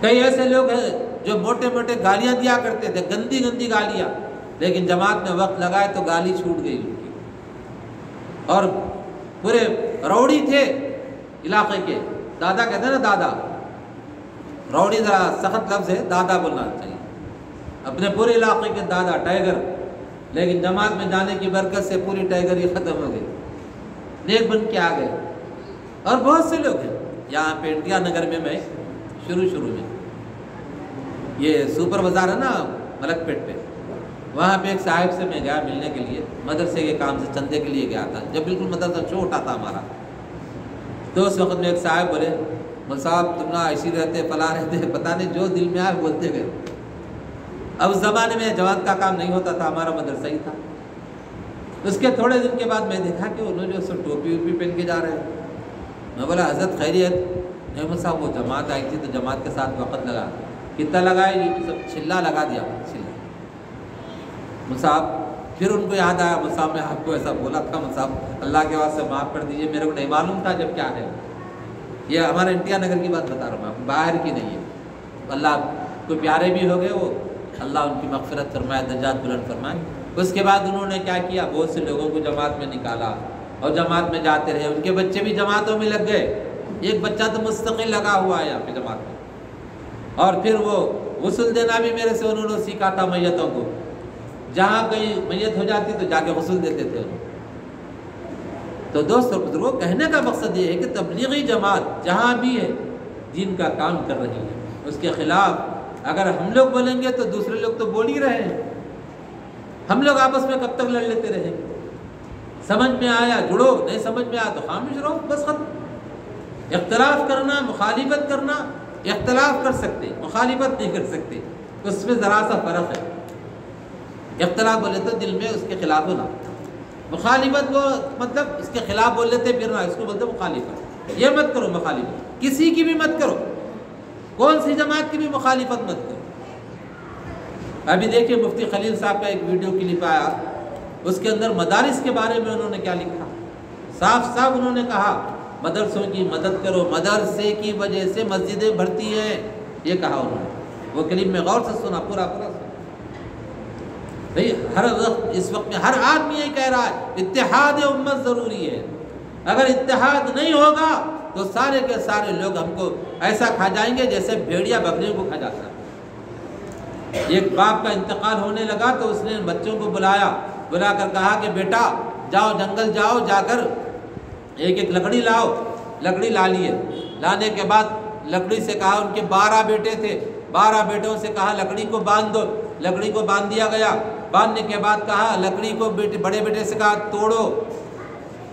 کئی ایسے لوگ ہیں جو موٹے موٹے گالیاں دیا کرتے تھے، گندی گندی گالیاں، لیکن جماعت میں وقت لگائے تو گالی چھوٹ گئی ان کی۔ اور پورے روڑی تھے علاقے کے، دادا کہتے ہیں نا، دادا روڑی ذرا سخت لفظ ہے، دادا بولنا چاہیے، اپنے پورے علاقے کے دادا ٹائیگر، لیکن جماعت میں جانے کی برکت سے پوری ٹائیگر ہی ختم ہو گئی، نیک بن کے آ گئے۔ اور بہت سے لوگ ہیں یہاں پہ انڈیا نگر میں شروع میں یہ سپر بازار ہے نا ملک پیٹ پہ، وہاں پہ ایک صاحب سے میں گیا ملنے کے لیے، مدرسے کے کام سے چندے کے لیے گیا تھا، جب بالکل مدرسہ چھوٹا تھا ہمارا۔ تو اس وقت میں ایک صاحب بولے، مول صاحب تم نہ ایسی رہتے فلاں رہتے، پتہ نہیں جو دل میں آئے بولتے گئے۔ اب اس زمانے میں جماعت کا کام نہیں ہوتا تھا، ہمارا مدرسہ ہی تھا۔ اس کے تھوڑے دن کے بعد میں دیکھا کہ انہوں نے جو ٹوپی ووپی پہن کے جا رہے ہیں۔ میں بولا حضرت خیریت؟ احمد صاحب وہ جماعت آئی تھی تو جماعت کے ساتھ وقت لگا، کتنا لگائے جی؟ سب چھلا لگا دیا، چھلا۔ مصعب پھر ان کو یاد آیا، مصعب میں آپ کو ایسا بولا تھا، مصعب اللہ کے واسطے معاف کر دیجیے، میرے کو نہیں معلوم تھا جب کیا ہے۔ یہ ہمارے انڈیا نگر کی بات بتا رہا ہوں میں، باہر کی نہیں ہے۔ اللہ کوئی پیارے بھی ہو گئے وہ، اللہ ان کی مغفرت فرمائے، درجات بلند فرمائے۔ اس کے بعد انہوں نے کیا کیا، بہت سے لوگوں کو جماعت میں نکالا اور جماعت میں جاتے رہے، ان کے بچے بھی جماعتوں میں لگ گئے۔ ایک بچہ تو مستقل لگا ہوا ہے یہاں پہ جماعت میں۔ اور پھر وہ غسل دینا بھی میرے سے انہوں نے سیکھا تھا میتوں کو، جہاں کہیں میت ہو جاتی تو جا کے غسل دیتے تھے انہوں۔ تو دوستو بزرگوں، کہنے کا مقصد یہ ہے کہ تبلیغی جماعت جہاں بھی ہے دین کا کام کر رہی ہے، اس کے خلاف اگر ہم لوگ بولیں گے تو دوسرے لوگ تو بول ہی رہے ہیں۔ ہم لوگ آپس میں کب تک لڑ لیتے رہیں گے؟ سمجھ میں آیا جڑو، نہیں سمجھ میں آیا تو خاموش رہو، بس ختم۔ اختلاف کرنا، مخالفت کرنا، اختلاف کر سکتے، مخالفت نہیں کر سکتے، اس میں ذرا سا فرق ہے۔ اختلاف بولے تو دل میں اس کے خلاف ہونا، مخالفت کو مطلب اس کے خلاف بول لیتے پھرنا، اس کو بولتے مخالفت۔ یہ مت کرو مخالفت، کسی کی بھی مت کرو، کون سی جماعت کی بھی مخالفت مت کرو۔ ابھی دیکھیے مفتی خلیل صاحب کا ایک ویڈیو کلپ آیا، اس کے اندر مدارس کے بارے میں انہوں نے کیا لکھا، صاف صاف انہوں نے کہا مدرسوں کی مدد کرو، مدرسے کی وجہ سے مسجدیں بھرتی ہیں، یہ کہا انہوں نے۔ وہ کلیم میں غور سے سنا، پورا سنا بھئی۔ ہر وقت اس وقت میں ہر آدمی یہ کہہ رہا ہے اتحاد امت ضروری ہے۔ اگر اتحاد نہیں ہوگا تو سارے کے سارے لوگ ہم کو ایسا کھا جائیں گے جیسے بھیڑیا بکریوں کو کھا جاتا ہے۔ ایک باپ کا انتقال ہونے لگا تو اس نے بچوں کو بلا کر کہا کہ بیٹا جاؤ جنگل جاؤ، جا کر ایک ایک لکڑی لاؤ۔ لکڑی لا لیے، لانے کے بعد لکڑی سے کہا، ان کے 12 بیٹے تھے، 12 بیٹوں سے کہا لکڑی کو باندھ دو۔ لکڑی کو باندھ دیا گیا۔ باندھنے کے بعد کہا لکڑی کو بڑے بیٹے سے کہا توڑو،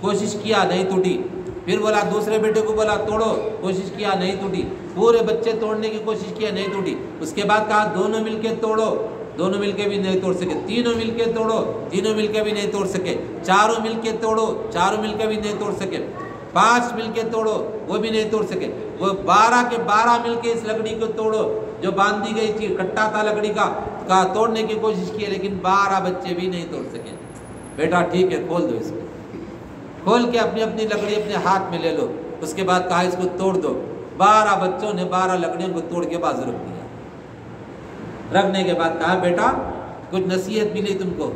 کوشش کیا نہیں ٹوٹی۔ پھر بولا دوسرے بیٹے کو بولا توڑو، کوشش کیا نہیں ٹوٹی۔ پورے بچے توڑنے کی کوشش کیا، نہیں ٹوٹی۔ اس کے بعد کہا دونوں مل کے توڑو، دونوں مل کے بھی نہیں توڑ سکے۔ تینوں مل کے توڑو، تینوں مل کے بھی نہیں توڑ سکے۔ چاروں مل کے توڑو، چاروں مل کے بھی نہیں توڑ سکے۔ 5 مل کے توڑو، وہ بھی نہیں توڑ سکے۔ وہ 12 کے 12 مل کے اس لکڑی کو توڑو جو باندھی گئی تھی، کٹا تھا لکڑی کا توڑنے کی کوشش کی، لیکن 12 بچے بھی نہیں توڑ سکے۔ بیٹا ٹھیک ہے، کھول دو اس کو۔ کھول کے اپنی اپنی لکڑی اپنے ہاتھ میں لے لو۔ اس کے بعد کہا اس کو توڑ دو۔ 12 بچوں نے 12 لکڑیوں کو توڑ کے بازو رکھ دیا۔ رکھنے کے بعد کہا بیٹا کچھ نصیحت ملی تم کو،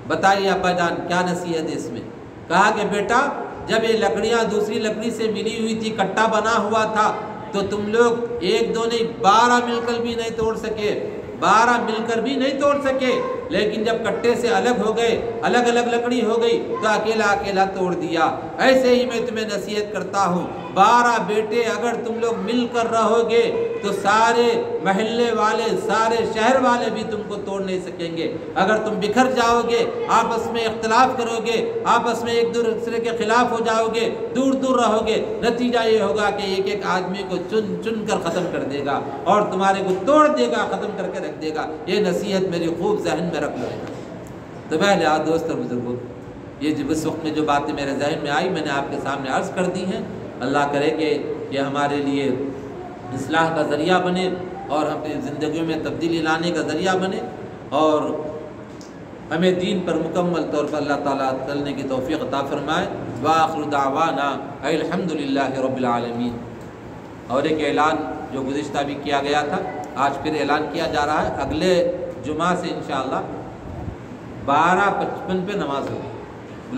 بتائیے ابا جان کیا نصیحت ہے اس میں؟ کہا کہ بیٹا جب یہ لکڑیاں دوسری لکڑی سے ملی ہوئی تھی، کٹا بنا ہوا تھا، تو تم لوگ 1 2 نہیں 12 مل کر بھی نہیں توڑ سکے، 12 مل کر بھی نہیں توڑ سکے۔ لیکن جب کٹے سے الگ ہو گئے، الگ الگ لکڑی ہو گئی تو اکیلا توڑ دیا۔ ایسے ہی میں تمہیں نصیحت کرتا ہوں، 12 بیٹے اگر تم لوگ مل کر رہو گے تو سارے محلے والے، سارے شہر والے بھی تم کو توڑ نہیں سکیں گے۔ اگر تم بکھر جاؤ گے، آپس میں اختلاف کرو گے، آپس میں ایک دوسرے کے خلاف ہو جاؤ گے، دور دور رہو گے، نتیجہ یہ ہوگا کہ ایک ایک آدمی کو چن چن کر ختم کر دے گا اور تمہارے کو توڑ دے گا، ختم کر کے رکھ دے گا۔ یہ نصیحت میری خوب ذہن میں رکھ لو۔ تو پہلے دوست اور بزرگوں، یہ جب اس وقت میں جو باتیں میرے ذہن میں آئی میں نے آپ کے سامنے عرض کر دی ہیں۔ اللہ کرے کہ یہ ہمارے لیے اصلاح کا ذریعہ بنے اور اپنی زندگیوں میں تبدیلی لانے کا ذریعہ بنے، اور ہمیں دین پر مکمل طور پر اللہ تعالیٰ چلنے کی توفیق عطا فرمائے۔ وآخر دعوانا الحمدللہ رب العالمین۔ اور ایک اعلان جو گزشتہ بھی کیا گیا تھا، آج پھر اعلان کیا جا رہا ہے، اگلے جمعہ سے انشاءاللہ 12:55 پہ نماز ہوگی۔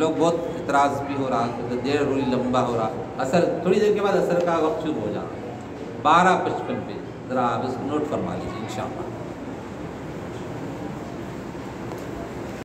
لوگ بہت اعتراض بھی ہو رہا ہے، دیر ہو رہی، لمبا ہو رہا، اثر تھوڑی دیر کے بعد اثر کا وقت شروع ہو جانا، 12:55 پہ۔ ذرا آپ اس کو نوٹ فرما لیجیے انشاءاللہ۔